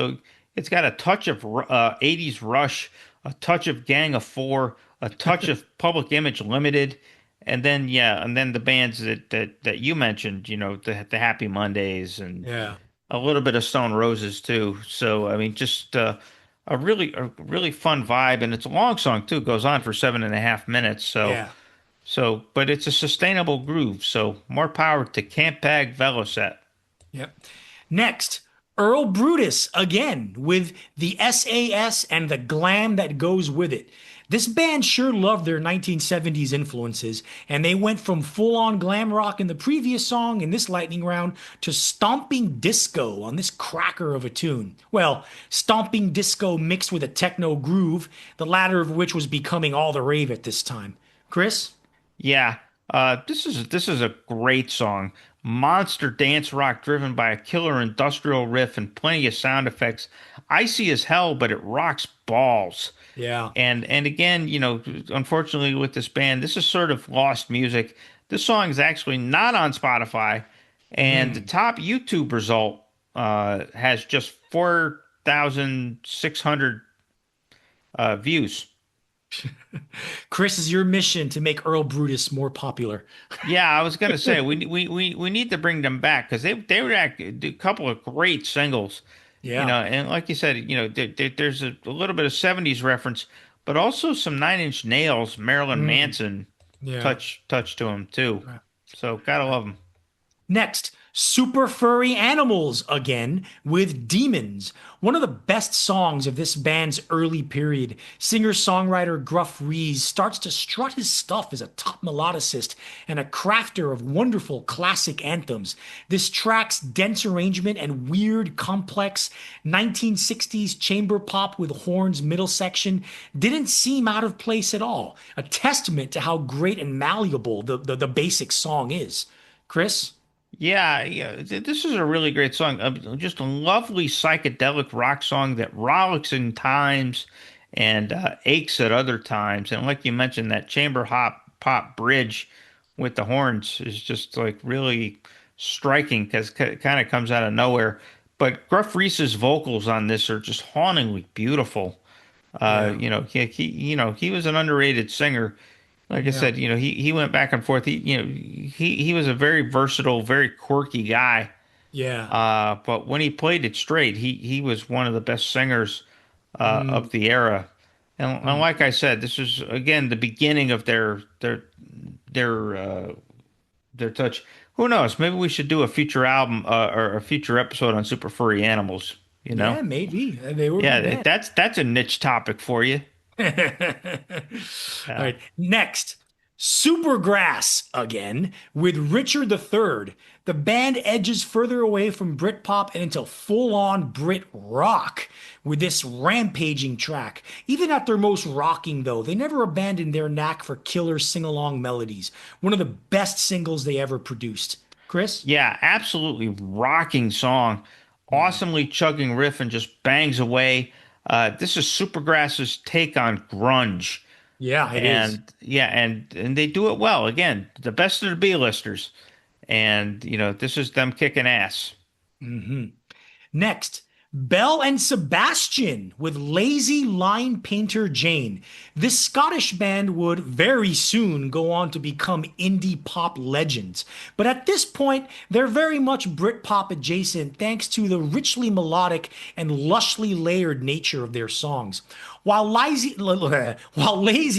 got a touch of '80s Rush, a touch of Gang of Four, a touch of Public Image Limited, and then the bands that you mentioned, the Happy Mondays and Yeah. a little bit of Stone Roses too. So I mean, just a really fun vibe, and it's a long song too. It goes on for 7.5 minutes. So Yeah. so, but it's a sustainable groove. So more power to Campag Veloset. Yep. Next, Earl Brutus again with the SAS and the glam that goes with it. This band sure loved their 1970s influences, and they went from full on glam rock in the previous song in this lightning round to stomping disco on this cracker of a tune. Well, stomping disco mixed with a techno groove, the latter of which was becoming all the rave at this time. Chris? Yeah, this is a great song. Monster dance rock driven by a killer industrial riff and plenty of sound effects. Icy as hell, but it rocks balls. Yeah. And again, unfortunately with this band, this is sort of lost music. This song is actually not on Spotify, and the top YouTube result has just 4,600 views. Chris, is your mission to make Earl Brutus more popular? Yeah, I was gonna say we need to bring them back because they would do a couple of great singles, Yeah. and like you said, there's a little bit of '70s reference, but also some Nine Inch Nails, Marilyn Manson Yeah. touch to him too. So gotta love them. Next, Super Furry Animals again with Demons. One of the best songs of this band's early period. Singer-songwriter Gruff Rhys starts to strut his stuff as a top melodicist and a crafter of wonderful classic anthems. This track's dense arrangement and weird, complex 1960s chamber pop with horns middle section didn't seem out of place at all. A testament to how great and malleable the basic song is. Chris? Yeah, yeah. This is a really great song. Just a lovely psychedelic rock song that rollicks in times and aches at other times. And like you mentioned, that chamber hop pop bridge with the horns is just like really striking because it kind of comes out of nowhere. But Gruff Rhys's vocals on this are just hauntingly beautiful. Yeah. He was an underrated singer. Like I Yeah. said, he went back and forth. He was a very versatile, very quirky guy. Yeah. But when he played it straight, he was one of the best singers of the era. And like I said, this is again the beginning of their touch. Who knows? Maybe we should do a future album or a future episode on Super Furry Animals. Yeah, maybe. They were Yeah, bad. that's a niche topic for you. All right. Next, Supergrass again with Richard III. The band edges further away from Britpop and into full-on Brit rock with this rampaging track. Even at their most rocking, though, they never abandoned their knack for killer sing-along melodies. One of the best singles they ever produced. Chris? Yeah, absolutely rocking song. Awesomely chugging riff and just bangs away. This is Supergrass's take on grunge. Yeah, it is. And yeah, and they do it well. Again, the best of the B-listers. And this is them kicking ass. Next, Belle and Sebastian with Lazy Line Painter Jane. This Scottish band would very soon go on to become indie pop legends. But at this point, they're very much Britpop adjacent thanks to the richly melodic and lushly layered nature of their songs. While Lazy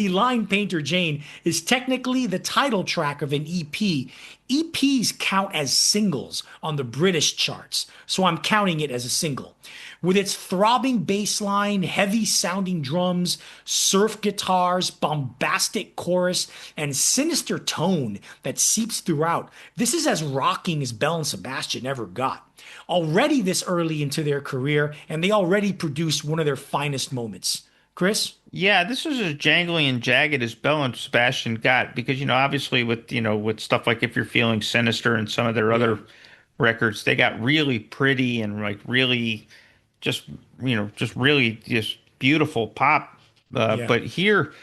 Line Painter Jane is technically the title track of an EP, EPs count as singles on the British charts, so I'm counting it as a single. With its throbbing bass line, heavy sounding drums, surf guitars, bombastic chorus, and sinister tone that seeps throughout, this is as rocking as Belle and Sebastian ever got. Already this early into their career, and they already produced one of their finest moments. Chris? Yeah, this is as jangly and jagged as Belle and Sebastian got because, obviously with stuff like If You're Feeling Sinister and some of their other records, they got really pretty and like really just really just beautiful pop. But here,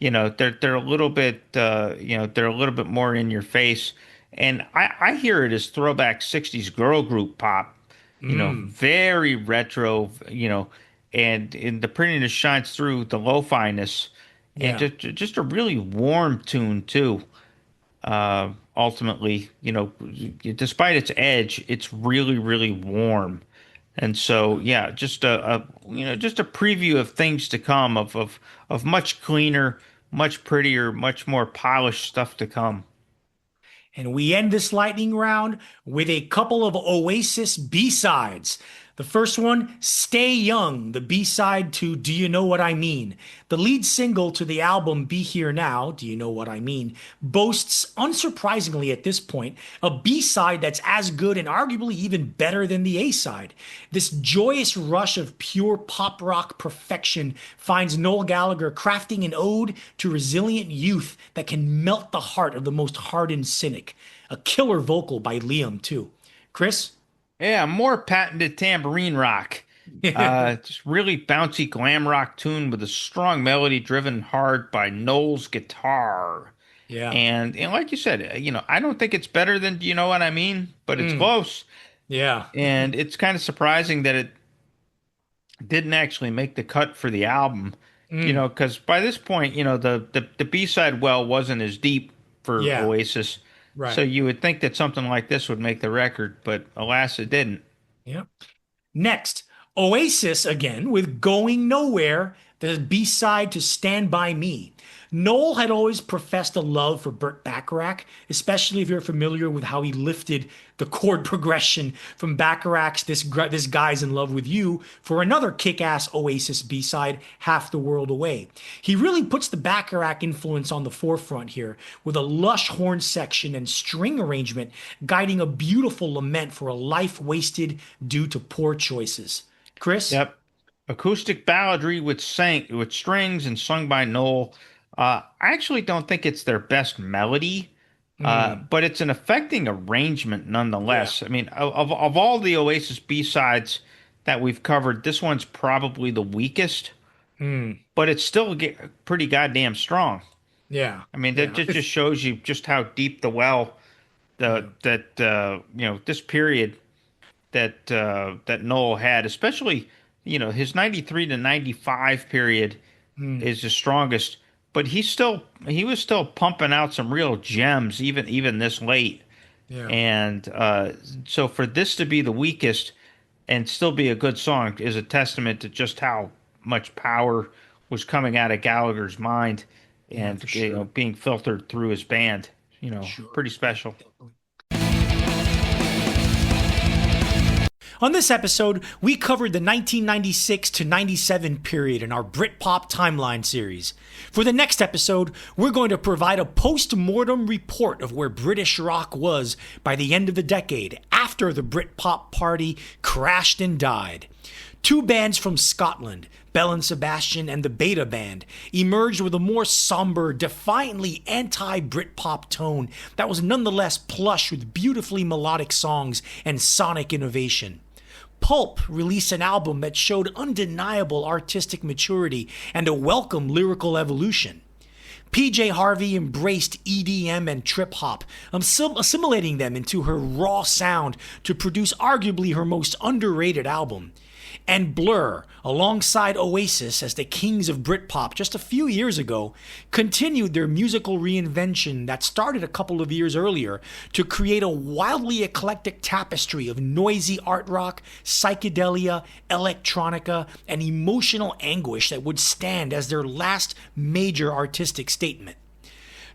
they're a little bit, they're a little bit more in your face. And I hear it as throwback 60s girl group pop, very retro, and the prettiness shines through the lo-fi-ness, and just a really warm tune too. Ultimately, despite its edge, it's really, really warm, and so just just a preview of things to come, of much cleaner, much prettier, much more polished stuff to come. And we end this lightning round with a couple of Oasis B-sides. The first one, Stay Young, the B-side to Do You Know What I Mean? The lead single to the album Be Here Now, Do You Know What I Mean, boasts, unsurprisingly at this point, a B-side that's as good and arguably even better than the A-side. This joyous rush of pure pop rock perfection finds Noel Gallagher crafting an ode to resilient youth that can melt the heart of the most hardened cynic. A killer vocal by Liam, too. Chris? Yeah, more patented tambourine rock. Just really bouncy glam rock tune with a strong melody driven hard by Noel's guitar. Yeah. And like you said, I don't think it's better than Do You Know What I Mean? But it's close. Yeah. And it's kind of surprising that it didn't actually make the cut for the album. Because by this point, the B-side well wasn't as deep for Oasis. Right. So you would think that something like this would make the record, but alas, it didn't. Yeah. Next, Oasis again with Going Nowhere, the B-side to Stand By Me. Noel had always professed a love for Burt Bacharach, especially if you're familiar with how he lifted the chord progression from Bacharach's This Guy's in Love with You for another kick-ass Oasis B-side, Half the World Away. He really puts the Bacharach influence on the forefront here with a lush horn section and string arrangement guiding a beautiful lament for a life wasted due to poor choices. Chris? Yep. Acoustic balladry with strings and sung by Noel. I actually don't think it's their best melody, but it's an affecting arrangement nonetheless. Yeah. I mean, of all the Oasis B-sides that we've covered, this one's probably the weakest, but it's still pretty goddamn strong. Yeah. I mean, that just shows you just how deep the well this period that Noel had, especially his 93 to 95 period is the strongest. But he was still pumping out some real gems even this late. Yeah. And so for this to be the weakest and still be a good song is a testament to just how much power was coming out of Gallagher's mind and being filtered through his band. Pretty special. On this episode, we covered the 1996 to 97 period in our Britpop timeline series. For the next episode, we're going to provide a post-mortem report of where British rock was by the end of the decade, after the Britpop party crashed and died. Two bands from Scotland, Belle and Sebastian and the Beta Band, emerged with a more somber, defiantly anti-Britpop tone that was nonetheless plush with beautifully melodic songs and sonic innovation. Pulp released an album that showed undeniable artistic maturity and a welcome lyrical evolution. PJ Harvey embraced EDM and trip-hop, assimilating them into her raw sound to produce arguably her most underrated album. And Blur, alongside Oasis as the kings of Britpop just a few years ago, continued their musical reinvention that started a couple of years earlier to create a wildly eclectic tapestry of noisy art rock, psychedelia, electronica, and emotional anguish that would stand as their last major artistic statement.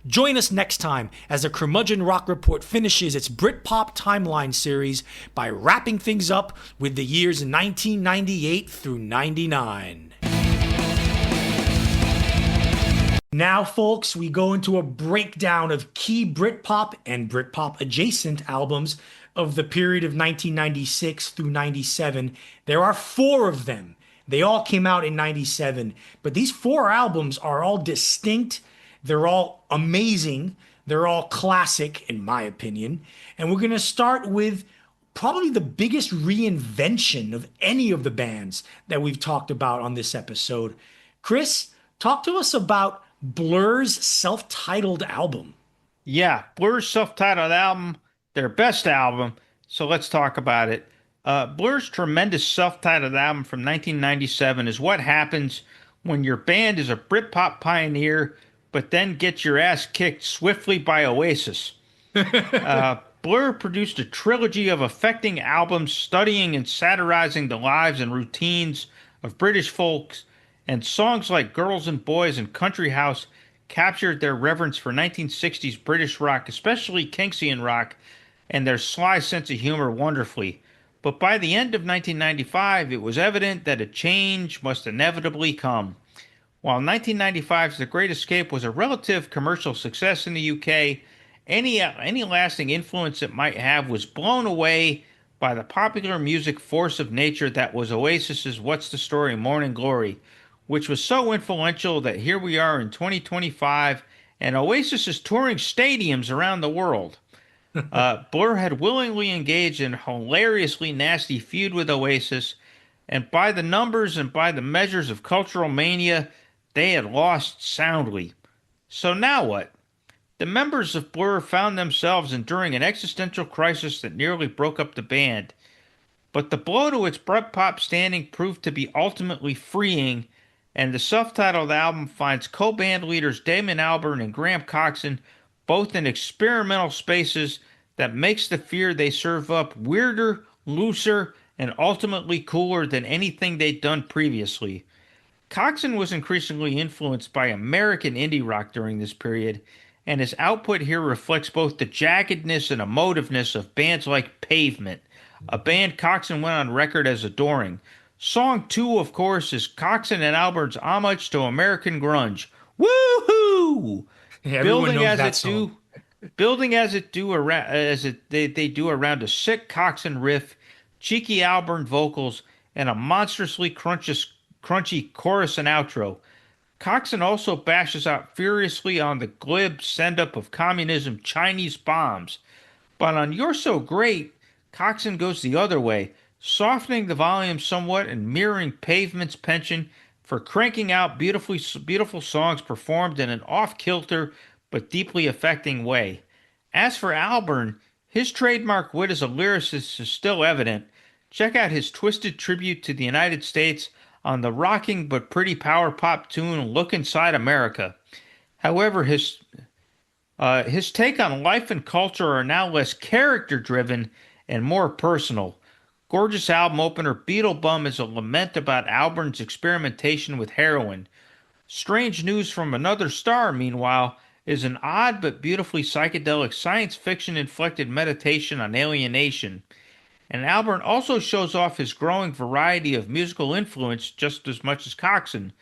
Join us next time as the Curmudgeon Rock Report finishes its Britpop Timeline series by wrapping things up with the years 1998 through 99. Now, folks, we go into a breakdown of key Britpop and Britpop-adjacent albums of the period of 1996 through 97. There are 4 of them. They all came out in 97, but these 4 albums are all distinct. They're all amazing. They're all classic, in my opinion. And we're going to start with probably the biggest reinvention of any of the bands that we've talked about on this episode. Chris, talk to us about Blur's self-titled album. Yeah, Blur's self-titled album, their best album, so let's talk about it. Blur's tremendous self-titled album from 1997 is what happens when your band is a Britpop pioneer but then gets your ass kicked swiftly by Oasis. Blur produced a trilogy of affecting albums studying and satirizing the lives and routines of British folks, and songs like Girls and Boys and Country House captured their reverence for 1960s British rock, especially Keynesian rock, and their sly sense of humor wonderfully. But by the end of 1995, it was evident that a change must inevitably come. While 1995's The Great Escape was a relative commercial success in the UK, any lasting influence it might have was blown away by the popular music force of nature that was Oasis's What's the Story Morning Glory, which was so influential that here we are in 2025 and Oasis is touring stadiums around the world. Blur had willingly engaged in a hilariously nasty feud with Oasis, and by the numbers and by the measures of cultural mania, they had lost soundly. So now what? The members of Blur found themselves enduring an existential crisis that nearly broke up the band. But the blow to its Britpop standing proved to be ultimately freeing, and the self-titled album finds co-band leaders Damon Albarn and Graham Coxon both in experimental spaces that makes the fear they serve up weirder, looser, and ultimately cooler than anything they'd done previously. Coxon was increasingly influenced by American indie rock during this period, and his output here reflects both the jaggedness and emotiveness of bands like Pavement, a band Coxon went on record as adoring. Song 2, of course, is Coxon and Albarn's homage to American grunge. Woohoo! Yeah, everyone knows that song. They do around a sick Coxon riff, cheeky Albarn vocals, and a monstrously crunchy chorus and outro. Coxon also bashes out furiously on the glib send-up of communism Chinese bombs. But on You're So Great, Coxon goes the other way, softening the volume somewhat and mirroring Pavement's penchant for cranking out beautiful songs performed in an off-kilter but deeply affecting way. As for Albarn, his trademark wit as a lyricist is still evident. Check out his twisted tribute to the United States on the rocking but pretty power pop tune Look Inside America. However, his take on life and culture are now less character-driven and more personal. Gorgeous album opener Beetle Bum is a lament about Albarn's experimentation with heroin. Strange News from Another Star, meanwhile, is an odd but beautifully psychedelic science fiction-inflected meditation on alienation. And Albarn also shows off his growing variety of musical influence just as much as Coxon.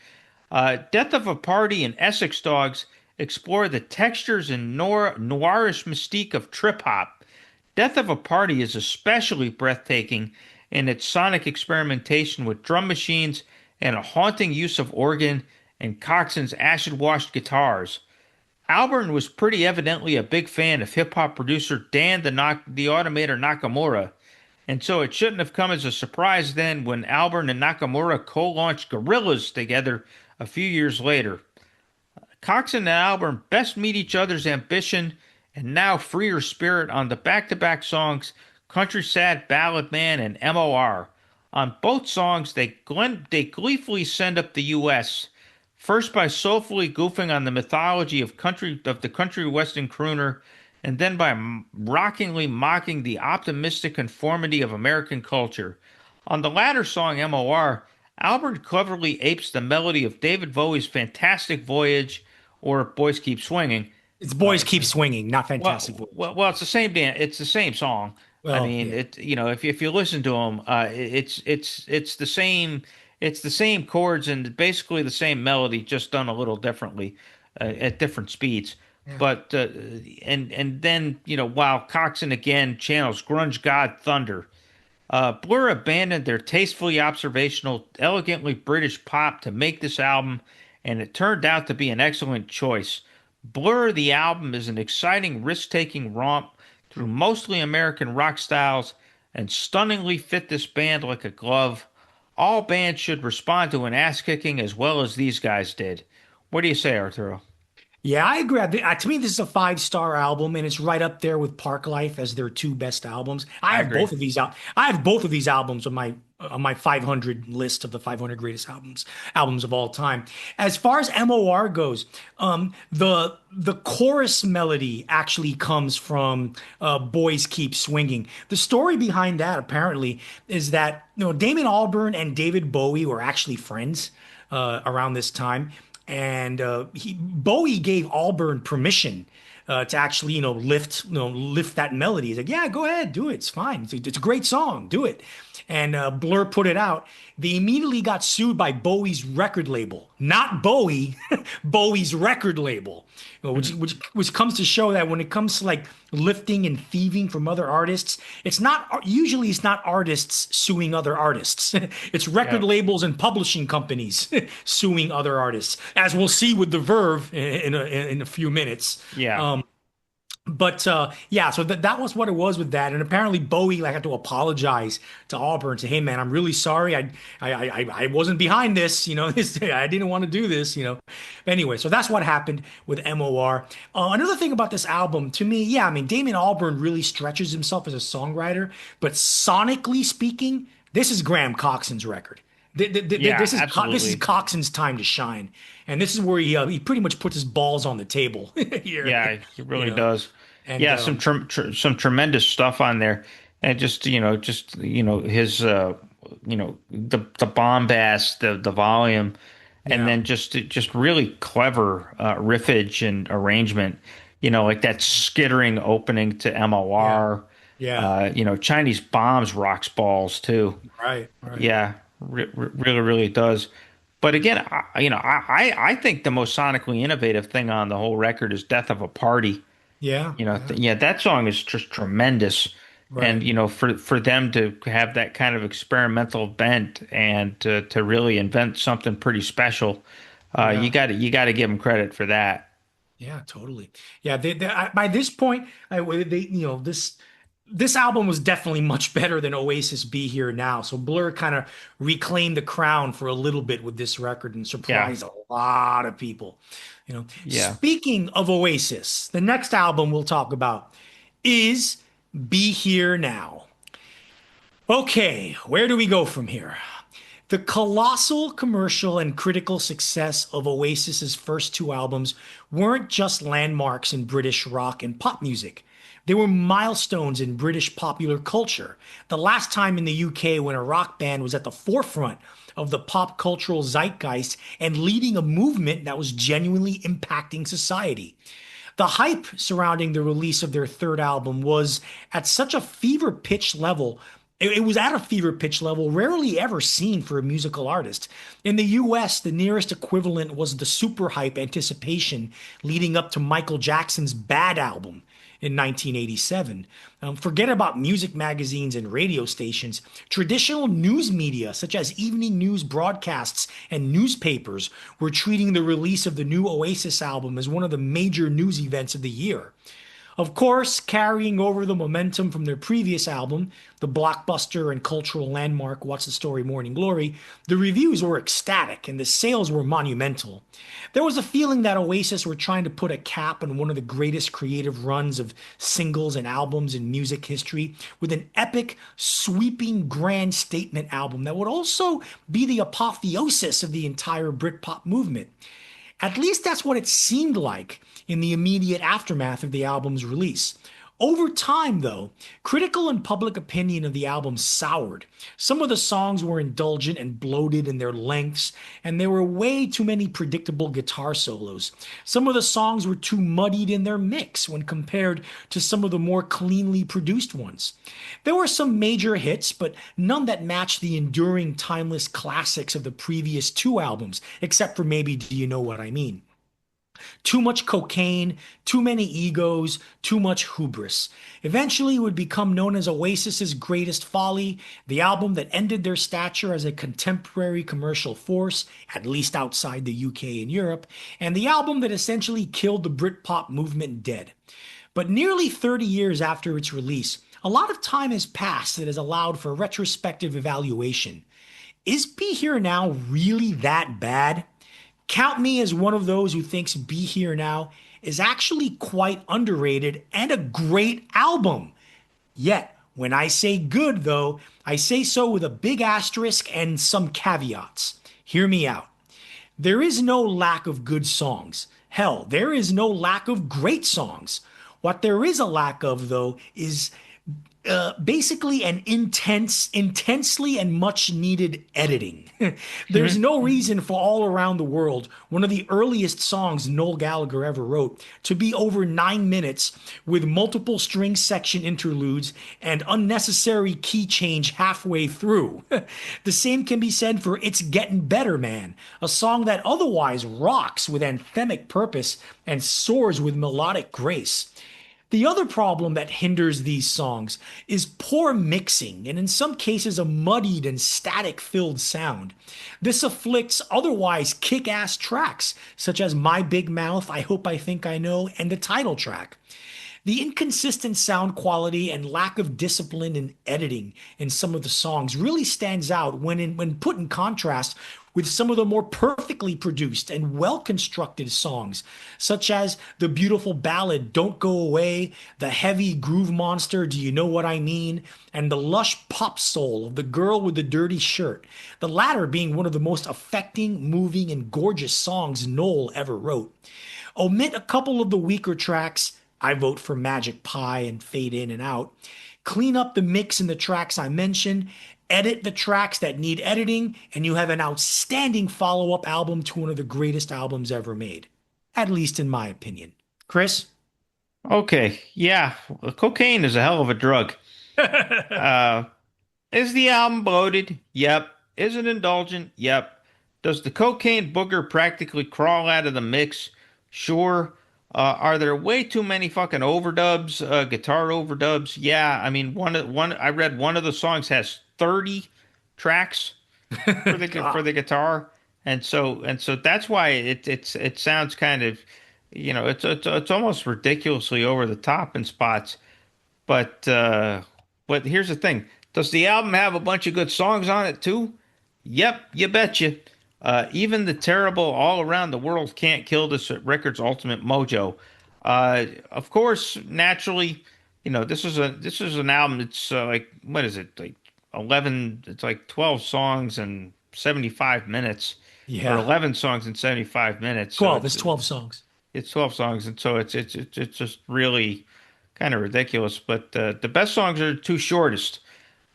Death of a Party and Essex Dogs explore the textures and noirish mystique of trip-hop. Death of a Party is especially breathtaking in its sonic experimentation with drum machines and a haunting use of organ and Coxon's acid-washed guitars. Albarn was pretty evidently a big fan of hip-hop producer Dan the Automator Nakamura, and so it shouldn't have come as a surprise then when Albarn and Nakamura co-launched Gorillaz together a few years later. Coxon and Albarn best meet each other's ambition and now freer spirit on the back-to-back songs Country Sad Ballad Man and MOR. On both songs, they gleefully send up the U.S. First by soulfully goofing on the mythology of the country western crooner, and then by rockingly mocking the optimistic conformity of American culture. On the latter song, MOR, Albert cleverly apes the melody of David Bowie's Fantastic Voyage or Boys Keep Swinging. It's Boys Keep Swinging, not Fantastic Well, Voyage. well, it's the same it's the same song. I Well, mean, yeah. if you listen to them, it's the same chords and basically the same melody, just done a little differently, at different speeds. Yeah. But and then while Coxon again channels grunge god Thunder, Blur abandoned their tastefully observational, elegantly British pop to make this album, and it turned out to be an excellent choice. Blur, the album, is an exciting, risk-taking romp through mostly American rock styles and stunningly fit this band like a glove. All bands should respond to an ass-kicking as well as these guys did. What do you say, Arturo? Yeah, I agree. To me, this is a five-star album, and it's right up there with Park Life as their two best albums. I I have agree. both of these out. I have both of these albums on my 500 list of the 500 greatest albums of all time. As far as MOR goes, the chorus melody actually comes from "Boys Keep Swinging." The story behind that apparently is that Damon Albarn and David Bowie were actually friends around this time. And Bowie gave Albarn permission to actually, lift that melody. He's like, yeah, go ahead, do it. It's fine. It's a great song. Do it. And Blur put it out. They immediately got sued by Bowie's record label, not Bowie, Bowie's record label, which comes to show that when it comes to like lifting and thieving from other artists, it's not artists suing other artists. It's record Yeah. labels and publishing companies suing other artists, as we'll see with the Verve in a few minutes. Yeah. But yeah, so that was what it was with that, and apparently Bowie like had to apologize to Auburn, say, "Hey man, I'm really sorry. I wasn't behind this. I didn't want to do this. Anyway, so that's what happened with MOR. Another thing about this album, to me, yeah, I mean Damon Albarn really stretches himself as a songwriter, but sonically speaking, this is Graham Coxon's record. Yeah, This is absolutely. Coxon's time to shine, and this is where he pretty much puts his balls on the table here. Yeah, it You really know, does. and Yeah, some tremendous stuff on there, and just his the bombast, the volume, and yeah, then just really clever riffage and arrangement. Like that skittering opening to yeah, MOR. yeah, Chinese bombs rocks balls too. right, Yeah, really, really does. But again, I think the most sonically innovative thing on the whole record is "Death of a Party." yeah, yeah, Yeah, that song is just tremendous. And right, for them to have that kind of experimental bent and to really invent something pretty special, yeah, you got to give them credit for that. yeah, totally. Yeah, by this point, this album was definitely much better than Oasis Be Here Now. So Blur kind of reclaimed the crown for a little bit with this record and Yeah, surprised a lot of people. yeah. Speaking of Oasis, the next album we'll talk about is Be Here Now. Okay, where do we go from here? The colossal commercial and critical success of Oasis's first two albums weren't just landmarks in British rock and pop music. They were milestones in British popular culture. The last time in the UK when a rock band was at the forefront of the pop cultural zeitgeist and leading a movement that was genuinely impacting society. The hype surrounding the release of their third album was at such a fever pitch level. It was at a fever pitch level rarely ever seen for a musical artist. In the US, the nearest equivalent was the super hype anticipation leading up to Michael Jackson's Bad album in 1987. Forget about music magazines and radio stations. Traditional news media, such as evening news broadcasts and newspapers, were treating the release of the new Oasis album as one of the major news events of the year. Of course, carrying over the momentum from their previous album, the blockbuster and cultural landmark What's the Story Morning Glory, the reviews were ecstatic and the sales were monumental. There was a feeling that Oasis were trying to put a cap on one of the greatest creative runs of singles and albums in music history with an epic, sweeping, grand statement album that would also be the apotheosis of the entire Britpop movement. At least that's what it seemed like in the immediate aftermath of the album's release. Over time, though, critical and public opinion of the album soured. Some of the songs were indulgent and bloated in their lengths, and there were way too many predictable guitar solos. Some of the songs were too muddied in their mix when compared to some of the more cleanly produced ones. There were some major hits, but none that matched the enduring, timeless classics of the previous two albums, except for maybe Do You Know What I Mean? Too much cocaine, too many egos, too much hubris. Eventually, it would become known as Oasis's Greatest Folly, the album that ended their stature as a contemporary commercial force, at least outside the UK and Europe, and the album that essentially killed the Britpop movement dead. But nearly 30 years after its release, a lot of time has passed that has allowed for retrospective evaluation. Is Be Here Now really that bad? Count me as one of those who thinks Be Here Now is actually quite underrated and a great album. Yet, when I say good, though, I say so with a big asterisk and some caveats. Hear me out. There is no lack of good songs. Hell, there is no lack of great songs. What there is a lack of, though, is basically an intensely and much needed editing. There's no reason for All Around the World, one of the earliest songs Noel Gallagher ever wrote, to be over 9 minutes with multiple string section interludes and unnecessary key change halfway through. The same can be said for It's Getting Better Man, a song that otherwise rocks with anthemic purpose and soars with melodic grace. The other problem that hinders these songs is poor mixing and in some cases a muddied and static-filled sound. This afflicts otherwise kick-ass tracks such as My Big Mouth, I Hope I Think I Know, and the title track. The inconsistent sound quality and lack of discipline in editing in some of the songs really stands out when put in contrast with some of the more perfectly produced and well-constructed songs, such as the beautiful ballad Don't Go Away, the heavy groove monster Do You Know What I Mean, and the lush pop soul of The Girl with the Dirty Shirt, the latter being one of the most affecting, moving, and gorgeous songs Noel ever wrote. Omit a couple of the weaker tracks, I vote for Magic Pie and Fade In and Out. Clean up the mix in the tracks I mentioned, edit the tracks that need editing, and you have an outstanding follow-up album to one of the greatest albums ever made. At least in my opinion. Chris? Okay, yeah, cocaine is a hell of a drug. Uh, is the album bloated? Yep. Is it indulgent? Yep. Does the cocaine booger practically crawl out of the mix? Sure. Are there way too many fucking overdubs, guitar overdubs? Yeah, I mean one I read one of the songs has 30 tracks for the guitar, and so that's why it sounds kind of, it's almost ridiculously over the top in spots. But here's the thing: does the album have a bunch of good songs on it too? Yep, you betcha. Even the terrible All Around the World Can't Kill This record's ultimate mojo. Of course, naturally, this is an album. It's like, what is it, like 11? It's like 12 songs and 75 minutes, or Yeah. 11 songs and 75 minutes. So 12. It's 12 songs. it's 12 songs, and so it's just really kind of ridiculous. But the best songs are the two shortest.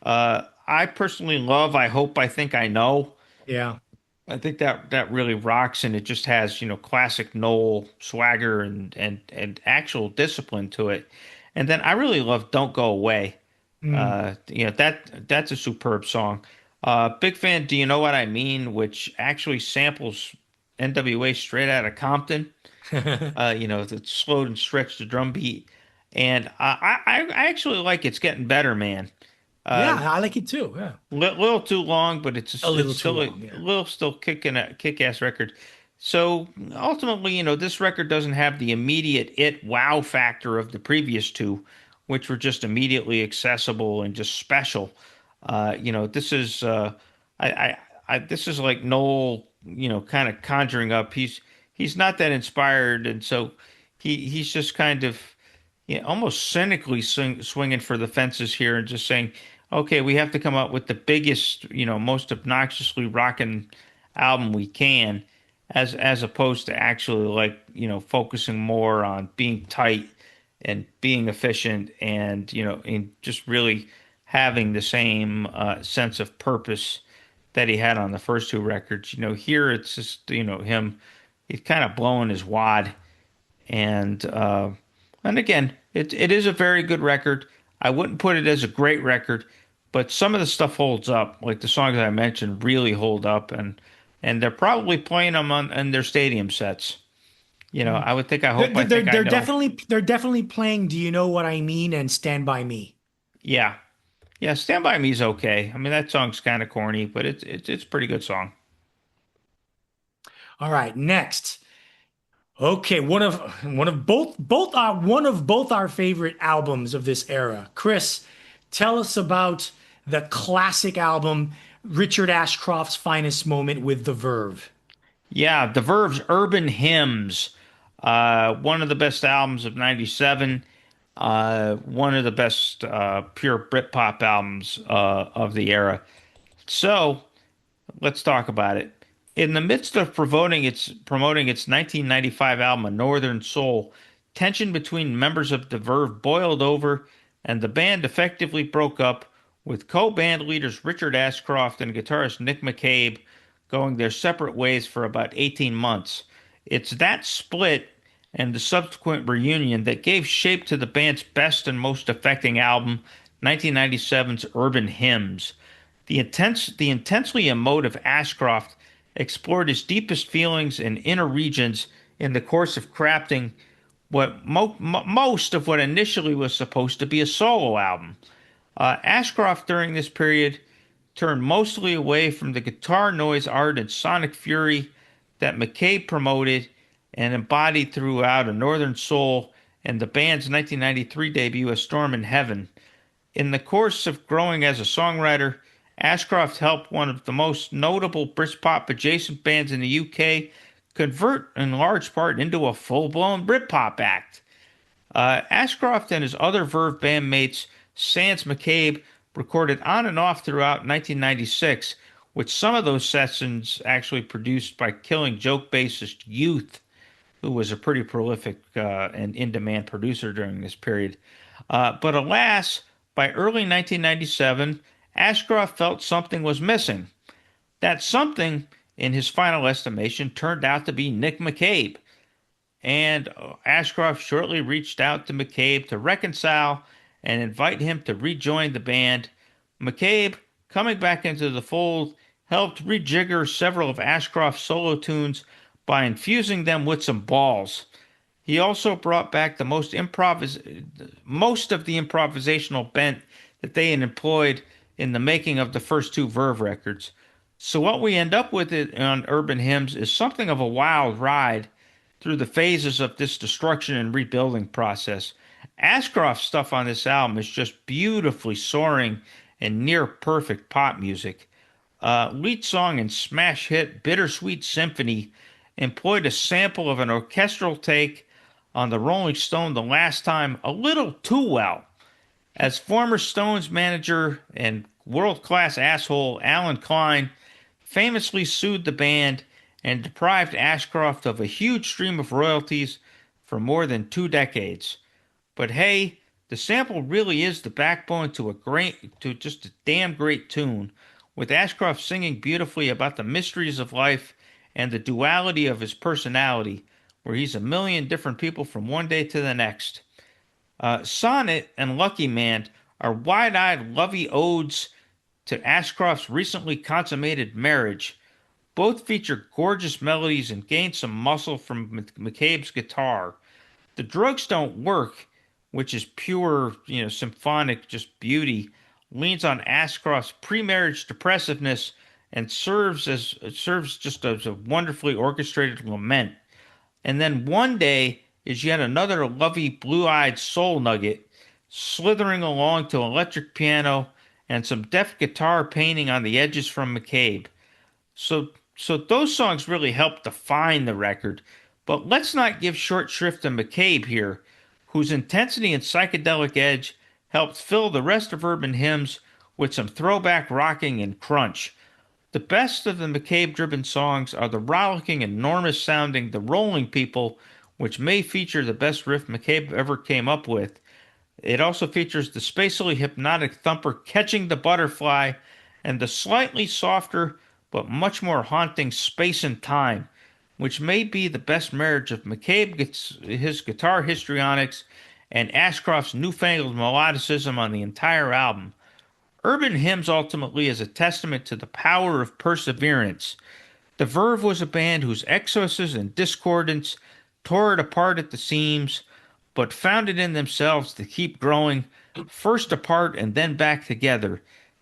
I personally love I Hope I Think I Know. Yeah. I think that really rocks, and it just has, classic Noel swagger and actual discipline to it. And then I really love Don't Go Away. That's a superb song. Big fan Do You Know What I Mean, which actually samples NWA straight out of Compton. The slowed and stretched the drum beat. And I actually like It's Getting Better, man. Yeah, I like it too. Yeah. Little too long, but it's A little it's too still long, a yeah. little still kick ass record. So ultimately, this record doesn't have the immediate it wow factor of the previous two, which were just immediately accessible and just special. This is this is like Noel, kind of conjuring up. He's not that inspired, and so he's just kind of almost cynically swinging for the fences here and just saying, okay, we have to come up with the biggest, most obnoxiously rocking album we can, as opposed to actually like, focusing more on being tight and being efficient and, in just really having the same sense of purpose that he had on the first two records. Here it's just, he's kind of blowing his wad and again, it is a very good record. I wouldn't put it as a great record, but some of the stuff holds up. Like the songs that I mentioned really hold up, and they're probably playing them on in their stadium sets. I would think, I They're, hope, I they're, think, I they're know. definitely playing Do You Know What I Mean and Stand By Me. Yeah, yeah. Stand by Me's okay. I mean, that song's kind of corny, but it's a pretty good song. All right, next. Okay, one of both our favorite albums of this era. Chris, tell us about the classic album Richard Ashcroft's finest moment with the Verve. Yeah, the Verve's Urban Hymns, one of the best albums of '97. One of the best pure Britpop albums of the era. So let's talk about it. In the midst of promoting its 1995 album, A Northern Soul, tension between members of the Verve boiled over, and the band effectively broke up, with co-band leaders Richard Ashcroft and guitarist Nick McCabe going their separate ways for about 18 months. It's that split and the subsequent reunion that gave shape to the band's best and most affecting album, 1997's Urban Hymns. The intensely emotive Ashcroft explored his deepest feelings and inner regions in the course of crafting most of what initially was supposed to be a solo album. Ashcroft during this period turned mostly away from the guitar noise art and sonic fury that McCabe promoted and embodied throughout A Northern Soul and the band's 1993 debut, A Storm in Heaven. In the course of growing as a songwriter, Ashcroft helped one of the most notable Britpop-adjacent bands in the UK convert in large part into a full-blown Britpop act. Ashcroft and his other Verve bandmates, Sans McCabe, recorded on and off throughout 1996, with some of those sessions actually produced by Killing Joke bassist Youth, who was a pretty prolific and in-demand producer during this period. But alas, by early 1997, Ashcroft felt something was missing. That something, in his final estimation, turned out to be Nick McCabe. And Ashcroft shortly reached out to McCabe to reconcile and invite him to rejoin the band. McCabe, coming back into the fold, helped rejigger several of Ashcroft's solo tunes by infusing them with some balls. He also brought back most of the improvisational bent that they had employed in the making of the first two Verve records. So what we end up with it on Urban Hymns is something of a wild ride through the phases of this destruction and rebuilding process. Ashcroft's stuff on this album is just beautifully soaring and near perfect pop music. Lead song and smash hit Bittersweet Symphony employed a sample of an orchestral take on the Rolling Stone The Last Time a little too well. As former Stones manager and world-class asshole Alan Klein famously sued the band and deprived Ashcroft of a huge stream of royalties for more than 2 decades. But hey, the sample really is the backbone to just a damn great tune, with Ashcroft singing beautifully about the mysteries of life and the duality of his personality, where he's a million different people from one day to the next. Sonnet and Lucky Man are wide-eyed, lovey odes to Ashcroft's recently consummated marriage. Both feature gorgeous melodies and gain some muscle from McCabe's guitar. The Drugs Don't Work, which is pure, symphonic just beauty, leans on Ashcroft's pre-marriage depressiveness and serves just as a wonderfully orchestrated lament. And then one day is yet another lovey blue-eyed soul nugget slithering along to electric piano and some deft guitar painting on the edges from McCabe. So those songs really help define the record. But let's not give short shrift to McCabe here, whose intensity and psychedelic edge helped fill the rest of Urban Hymns with some throwback rocking and crunch. The best of the McCabe-driven songs are the rollicking, enormous-sounding The Rolling People, which may feature the best riff McCabe ever came up with. It also features the spacily hypnotic thumper Catching the Butterfly and the slightly softer but much more haunting Space and Time, which may be the best marriage of his guitar histrionics and Ashcroft's newfangled melodicism on the entire album. Urban Hymns ultimately is a testament to the power of perseverance. The Verve was a band whose excesses and discordance tore it apart at the seams, but found it in themselves to keep growing, first apart and then back together.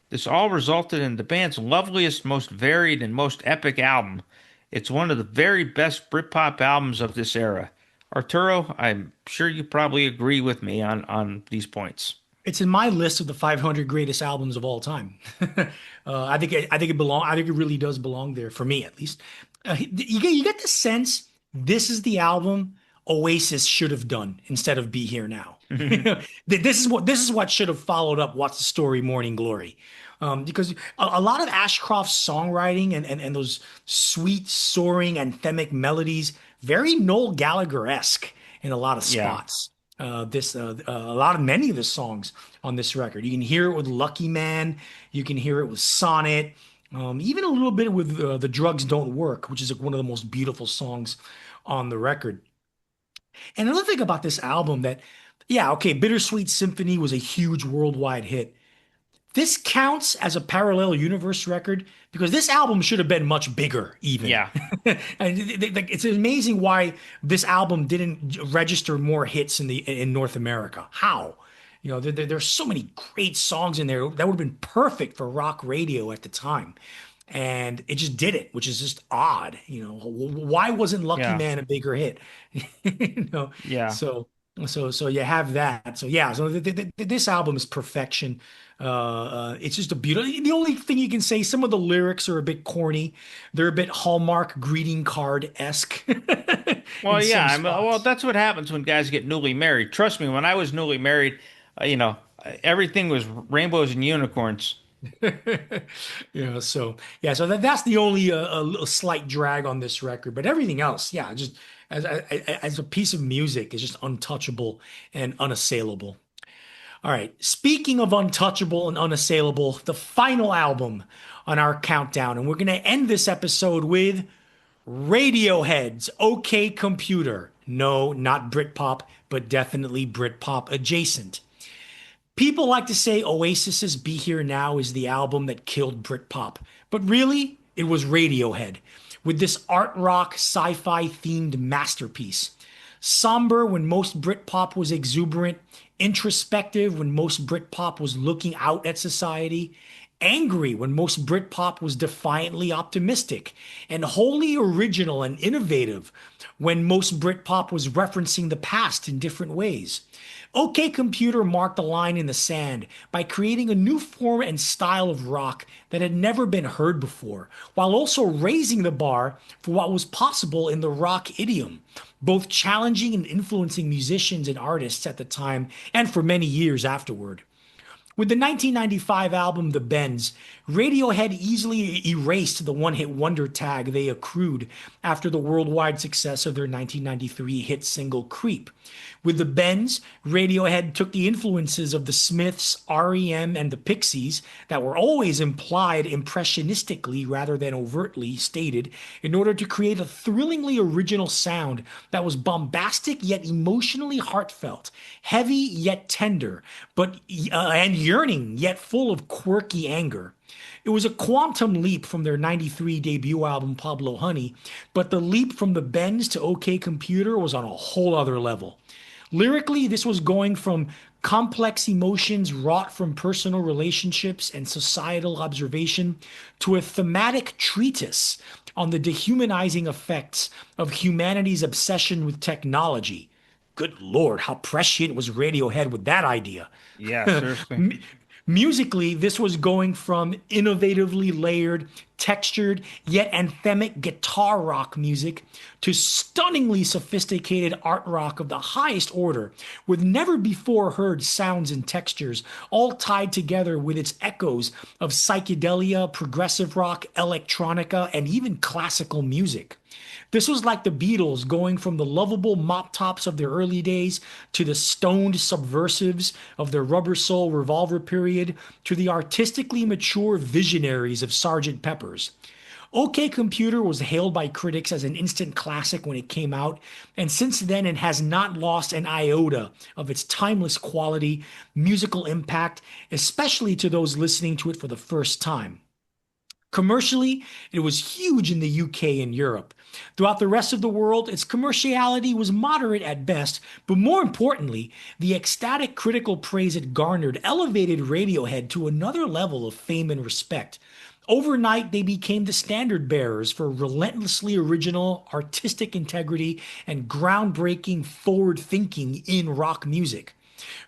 This all resulted in the band's loveliest, most varied, and most epic album. It's one of the very best Britpop albums of this era. Arturo, I'm sure you probably agree with me on these points. It's in my list of the 500 greatest albums of all time. I think it really does belong there for me, at least. You get the sense this is the album Oasis should have done instead of Be Here Now. This is what should have followed up What's the Story, Morning Glory. Because a lot of Ashcroft's songwriting and those sweet, soaring, anthemic melodies, very Noel Gallagher-esque in a lot of Yeah, spots. Many of the songs on this record. You can hear it with Lucky Man. You can hear it with Sonnet. Even a little bit with The Drugs Don't Work, which is one of the most beautiful songs on the record. And another thing about this album that, yeah, okay, Bittersweet Symphony was a huge worldwide hit. This counts as a parallel universe record because this album should have been much bigger, even. yeah, And it's amazing why this album didn't register more hits in North America. How? There's so many great songs in there that would have been perfect for rock radio at the time. And it just did it, which is just odd. Why wasn't Lucky yeah, Man a bigger hit? You know, yeah. so you have that. So yeah, so this album is perfection. It's just a beautiful. The only thing you can say, some of the lyrics are a bit corny. They're a bit Hallmark greeting card esque. Well, yeah, well, that's what happens when guys get newly married. Trust me, when I was newly married, everything was rainbows and unicorns. So that's the only a slight drag on this record, but everything else, yeah, just as a piece of music is just untouchable and unassailable. All right, speaking of untouchable and unassailable, the final album on our countdown, and we're going to end this episode with Radiohead's OK Computer. No, not Britpop, but definitely Britpop adjacent. People like to say Oasis's Be Here Now is the album that killed Britpop, but really, it was Radiohead with this art rock sci-fi themed masterpiece. Somber when most Britpop was exuberant, introspective when most Britpop was looking out at society, angry when most Britpop was defiantly optimistic, and wholly original and innovative when most Britpop was referencing the past in different ways. OK Computer marked a line in the sand by creating a new form and style of rock that had never been heard before, while also raising the bar for what was possible in the rock idiom, both challenging and influencing musicians and artists at the time and for many years afterward. With the 1995 album The Bends, Radiohead easily erased the one-hit wonder tag they accrued after the worldwide success of their 1993 hit single Creep. With The Bends, Radiohead took the influences of the Smiths, REM, and the Pixies that were always implied impressionistically rather than overtly stated in order to create a thrillingly original sound that was bombastic yet emotionally heartfelt, heavy yet tender, and yearning yet full of quirky anger. It was a quantum leap from their 93 debut album Pablo Honey, but the leap from The Bends to OK Computer was on a whole other level. Lyrically, this was going from complex emotions wrought from personal relationships and societal observation to a thematic treatise on the dehumanizing effects of humanity's obsession with technology. Good Lord, how prescient was Radiohead with that idea? Yeah, seriously. Musically, this was going from innovatively layered, textured, yet anthemic guitar rock music to stunningly sophisticated art rock of the highest order, with never before heard sounds and textures, all tied together with its echoes of psychedelia, progressive rock, electronica, and even classical music. This was like the Beatles going from the lovable mop tops of their early days to the stoned subversives of their Rubber Soul Revolver period to the artistically mature visionaries of Sgt. Pepper's. OK Computer was hailed by critics as an instant classic when it came out, and since then it has not lost an iota of its timeless quality, musical impact, especially to those listening to it for the first time. Commercially, it was huge in the UK and Europe. Throughout the rest of the world, its commerciality was moderate at best, but more importantly, the ecstatic critical praise it garnered elevated Radiohead to another level of fame and respect. Overnight, they became the standard bearers for relentlessly original, artistic integrity and groundbreaking forward thinking in rock music.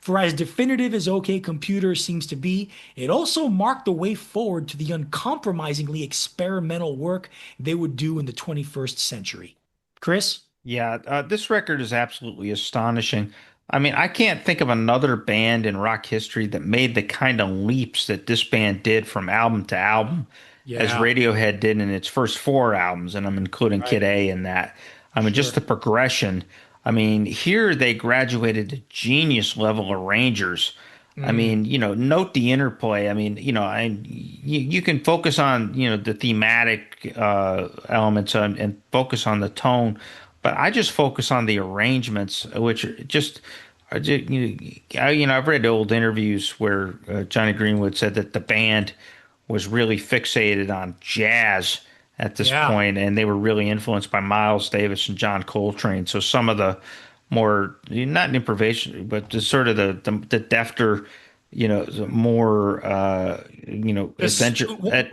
For as definitive as OK Computer seems to be, it also marked the way forward to the uncompromisingly experimental work they would do in the 21st century. Chris? Yeah, this record is absolutely astonishing. I mean, I can't think of another band in rock history that made the kind of leaps that this band did from album to album, as Yeah, Radiohead did in its first four albums, and I'm including Kid right. A in that. I mean, just Sure. the progression. I mean, here they graduated to genius level arrangers. I Mm, mean, note the interplay. I mean, you can focus on, the thematic elements and focus on the tone, but I just focus on the arrangements, which are just I've read old interviews where Johnny Greenwood said that the band was really fixated on jazz at this yeah. point, and they were really influenced by Miles Davis and John Coltrane. So some of the more, not improvisation, but the sort of the defter, the more This, adventure.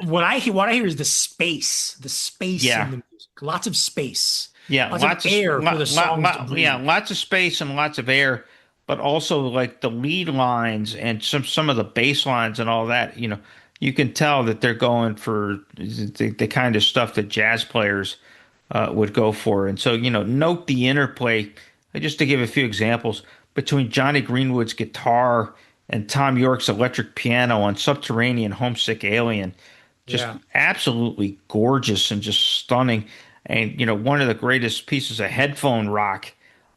what I hear is the space in Yeah, the music. Lots of space, yeah, lots of air for the songs to yeah, breathe. lots of space and lots of air, but also like the lead lines and some of the bass lines and all that. You can tell that they're going for the kind of stuff that jazz players would go for. And so, note the interplay. Just to give a few examples between Johnny Greenwood's guitar and Tom York's electric piano on Subterranean Homesick Alien, just Yeah, absolutely gorgeous and just stunning. And one of the greatest pieces of headphone rock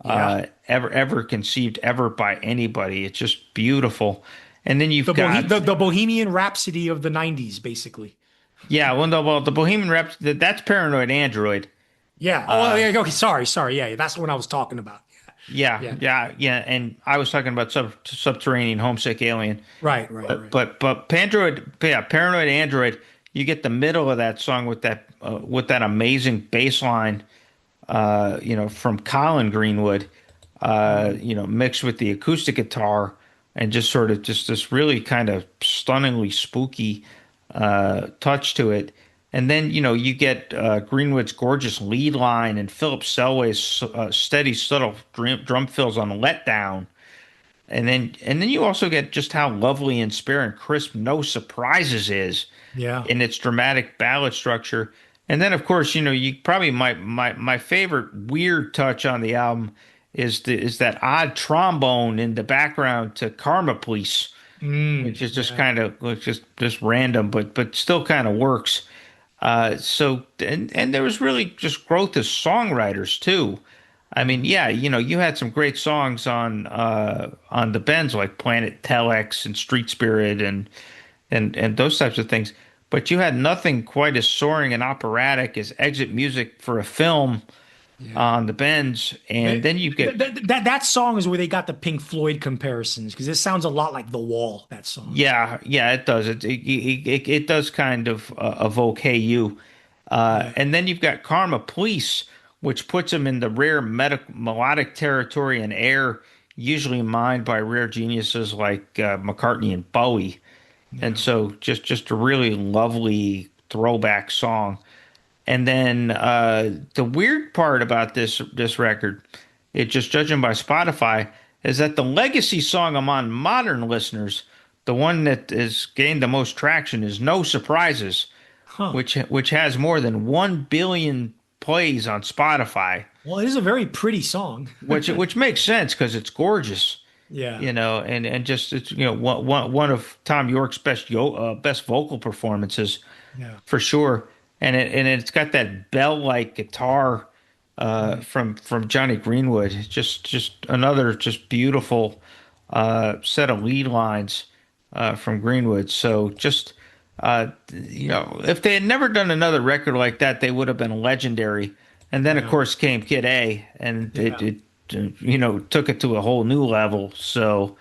yeah. ever conceived ever by anybody. It's just beautiful. And then you've got The Bohemian Rhapsody of the '90s, basically. yeah, the Bohemian Rhapsody, that's Paranoid Android. Yeah. Oh, yeah. Okay. Sorry. Yeah, that's what I was talking about. Yeah, Yeah. yeah. And I was talking about Subterranean Homesick Alien. Right. But Paranoid Android, you get the middle of that song with that amazing bass line, from Colin Greenwood, mixed with the acoustic guitar, and just sort of just this really kind of stunningly spooky touch to it. And then you get Greenwood's gorgeous lead line and Philip Selway's steady, subtle drum fills on Letdown. And then you also get just how lovely and spare and crisp No Surprises is Yeah. in its dramatic ballad structure. And then of course, you probably my favorite weird touch on the album is that odd trombone in the background to Karma Police, which is just Yeah. kind of just random, but still kind of works. And there was really just growth as songwriters too. I mean, yeah, you had some great songs on the Bends like Planet Telex and Street Spirit and those types of things. But you had nothing quite as soaring and operatic as Exit Music for a Film Yeah. on the Bends. And then you get That song is where they got the Pink Floyd comparisons because it sounds a lot like The Wall, that song. yeah, it does. It does kind of evoke Hey You. Yeah. And then you've got Karma Police, which puts them in the rare melodic territory and air usually mined by rare geniuses like McCartney and Bowie. And Yeah. so just a really lovely throwback song. And then the weird part about this record, it just judging by Spotify, is that the legacy song among modern listeners, the one that has gained the most traction, is "No Surprises," Huh. which has more than 1 billion plays on Spotify, Well, it is a very pretty song. which makes sense because it's gorgeous, Yeah. and just it's one of Tom York's best vocal performances Yeah. for sure. And it's got that bell-like guitar from Johnny Greenwood. Just another just beautiful set of lead lines from Greenwood. So just if they had never done another record like that, they would have been legendary. And then of Yeah. course came Kid A, and Yeah. it took it to a whole new level. So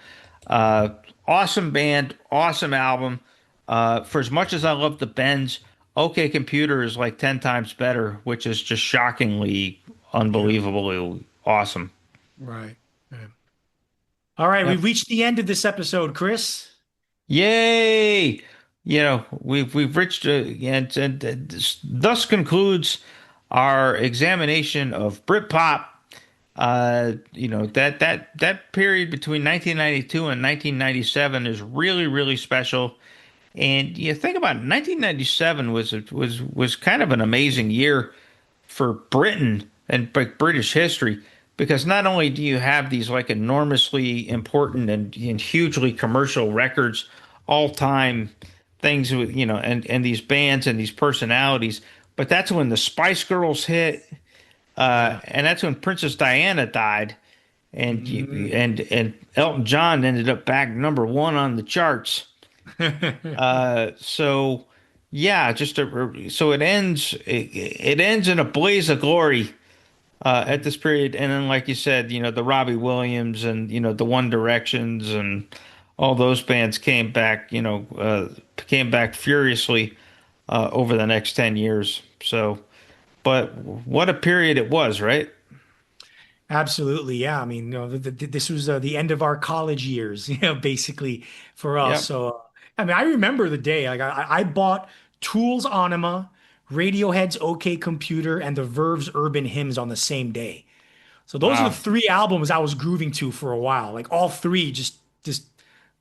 uh, awesome band, awesome album. For as much as I love the Bends, OK Computer is like 10 times better, which is just shockingly, Yeah. unbelievably awesome. Right. Yeah. All right, Yep. we've reached the end of this episode, Chris. Yay! We've reached and thus concludes our examination of Britpop. That period between 1992 and 1997 is really special. And you think about it, 1997 was kind of an amazing year for Britain and British history, because not only do you have these like enormously important and hugely commercial records, all time things with and these bands and these personalities, but that's when the Spice Girls hit, Yeah. and that's when Princess Diana died, and Mhm. and Elton John ended up back #1 on the charts. So yeah, so it ends in a blaze of glory at this period, and then like you said, the Robbie Williams and the One Directions and all those bands came back furiously over the next 10 years. So, but what a period it was, right? Absolutely, yeah. I mean, this was the end of our college years, basically for us. Yep. So, I mean, I remember the day. Like, I bought Tool's Anima, Radiohead's OK Computer, and the Verve's Urban Hymns on the same day. So those are the Wow. three albums I was grooving to for a while. Like all three, just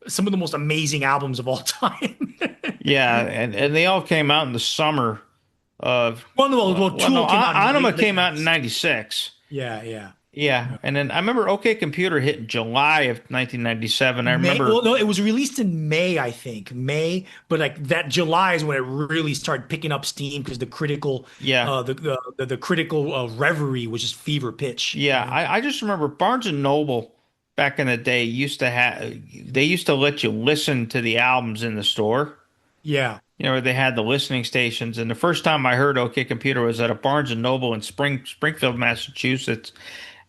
some of the most amazing albums of all time. Yeah, and they all came out in the summer of Well, no, no, Tool came out in the Anima late came out in 90s. '96. Yeah, yeah. Yeah, and then I remember OK Computer hit in July of 1997. I May, remember, well, no, it was released in May, I think. May, but like that July is when it really started picking up steam because yeah, the critical reverie was just fever pitch, yeah. I just remember Barnes and Noble back in the day used to let you listen to the albums in the store. Yeah, Where they had the listening stations. And the first time I heard OK Computer was at a Barnes and Noble in Springfield, Massachusetts.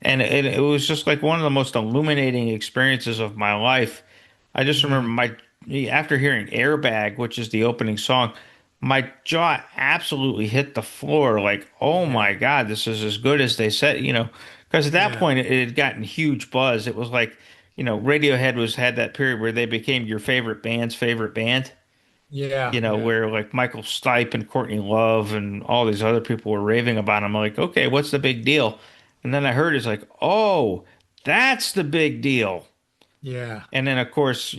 And it was just like one of the most illuminating experiences of my life. I just remember after hearing Airbag, which is the opening song, my jaw absolutely hit the floor. Like, oh yeah, my God, this is as good as they said, because at that yeah, point it had gotten huge buzz. It was like, Radiohead had that period where they became your favorite band's favorite band, yeah, yeah, where like Michael Stipe and Courtney Love and all these other people were raving about him. I'm like, okay, what's the big deal? And then I heard it's like, oh, that's the big deal. yeah, And then of course,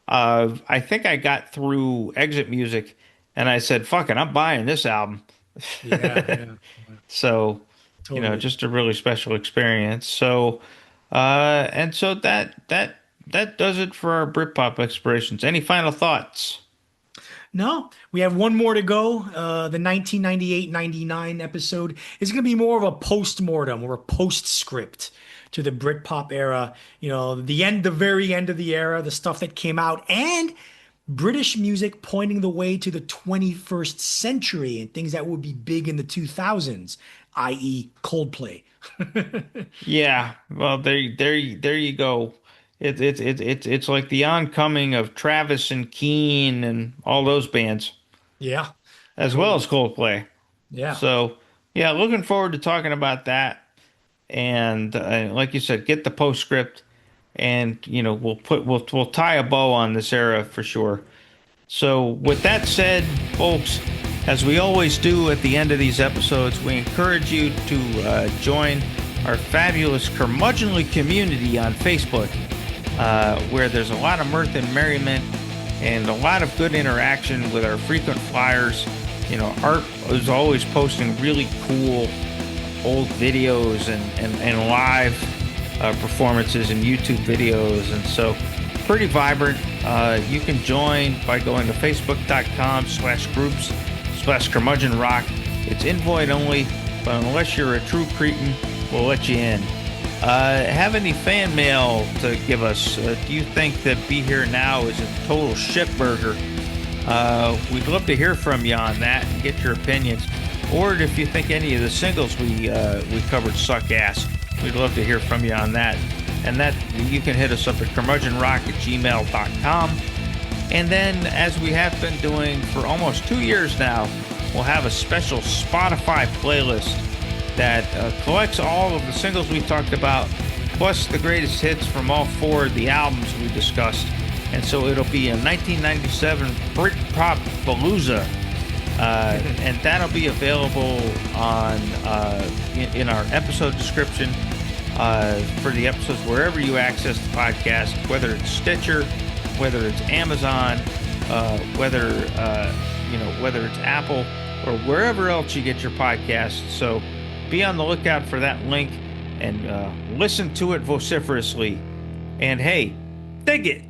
I think I got through Exit Music, and I said, fuck it, I'm buying this album. yeah, yeah. So, Totally. just a really special experience. So, and so that does it for our Britpop explorations. Any final thoughts? No, we have one more to go. The 1998-99 episode is going to be more of a post-mortem or a postscript to the Britpop era. The very end of the era, the stuff that came out, and British music pointing the way to the 21st century and things that would be big in the 2000s, i.e., Coldplay. Yeah, well, there you go. It's like the oncoming of Travis and Keane and all those bands, Yeah, as well as totally. Coldplay. Yeah. So, yeah, looking forward to talking about that. And like you said, get the postscript. and we'll tie a bow on this era for sure. So with that said, folks, as we always do at the end of these episodes, we encourage you to join our fabulous curmudgeonly community on Facebook, where there's a lot of mirth and merriment and a lot of good interaction with our frequent flyers. Art is always posting really cool old videos and live performances and YouTube videos, and so pretty vibrant. You can join by going to facebook.com/groups/curmudgeonrock. It's invite only, but unless you're a true cretin, we'll let you in. Have any fan mail to give us? Do you think that Be Here Now is a total shitburger? We'd love to hear from you on that and get your opinions. Or if you think any of the singles we covered suck ass, we'd love to hear from you on that. And that you can hit us up at curmudgeonrock@gmail.com. And then, as we have been doing for almost 2 years now, we'll have a special Spotify playlist that collects all of the singles we talked about, plus the greatest hits from all 4 of the albums we discussed. And so it'll be a 1997 Britpop Palooza, and that'll be available on in our episode description for the episodes wherever you access the podcast, whether it's Stitcher, whether it's Amazon, whether it's Apple, or wherever else you get your podcasts. So be on the lookout for that link and listen to it vociferously. And hey, dig it!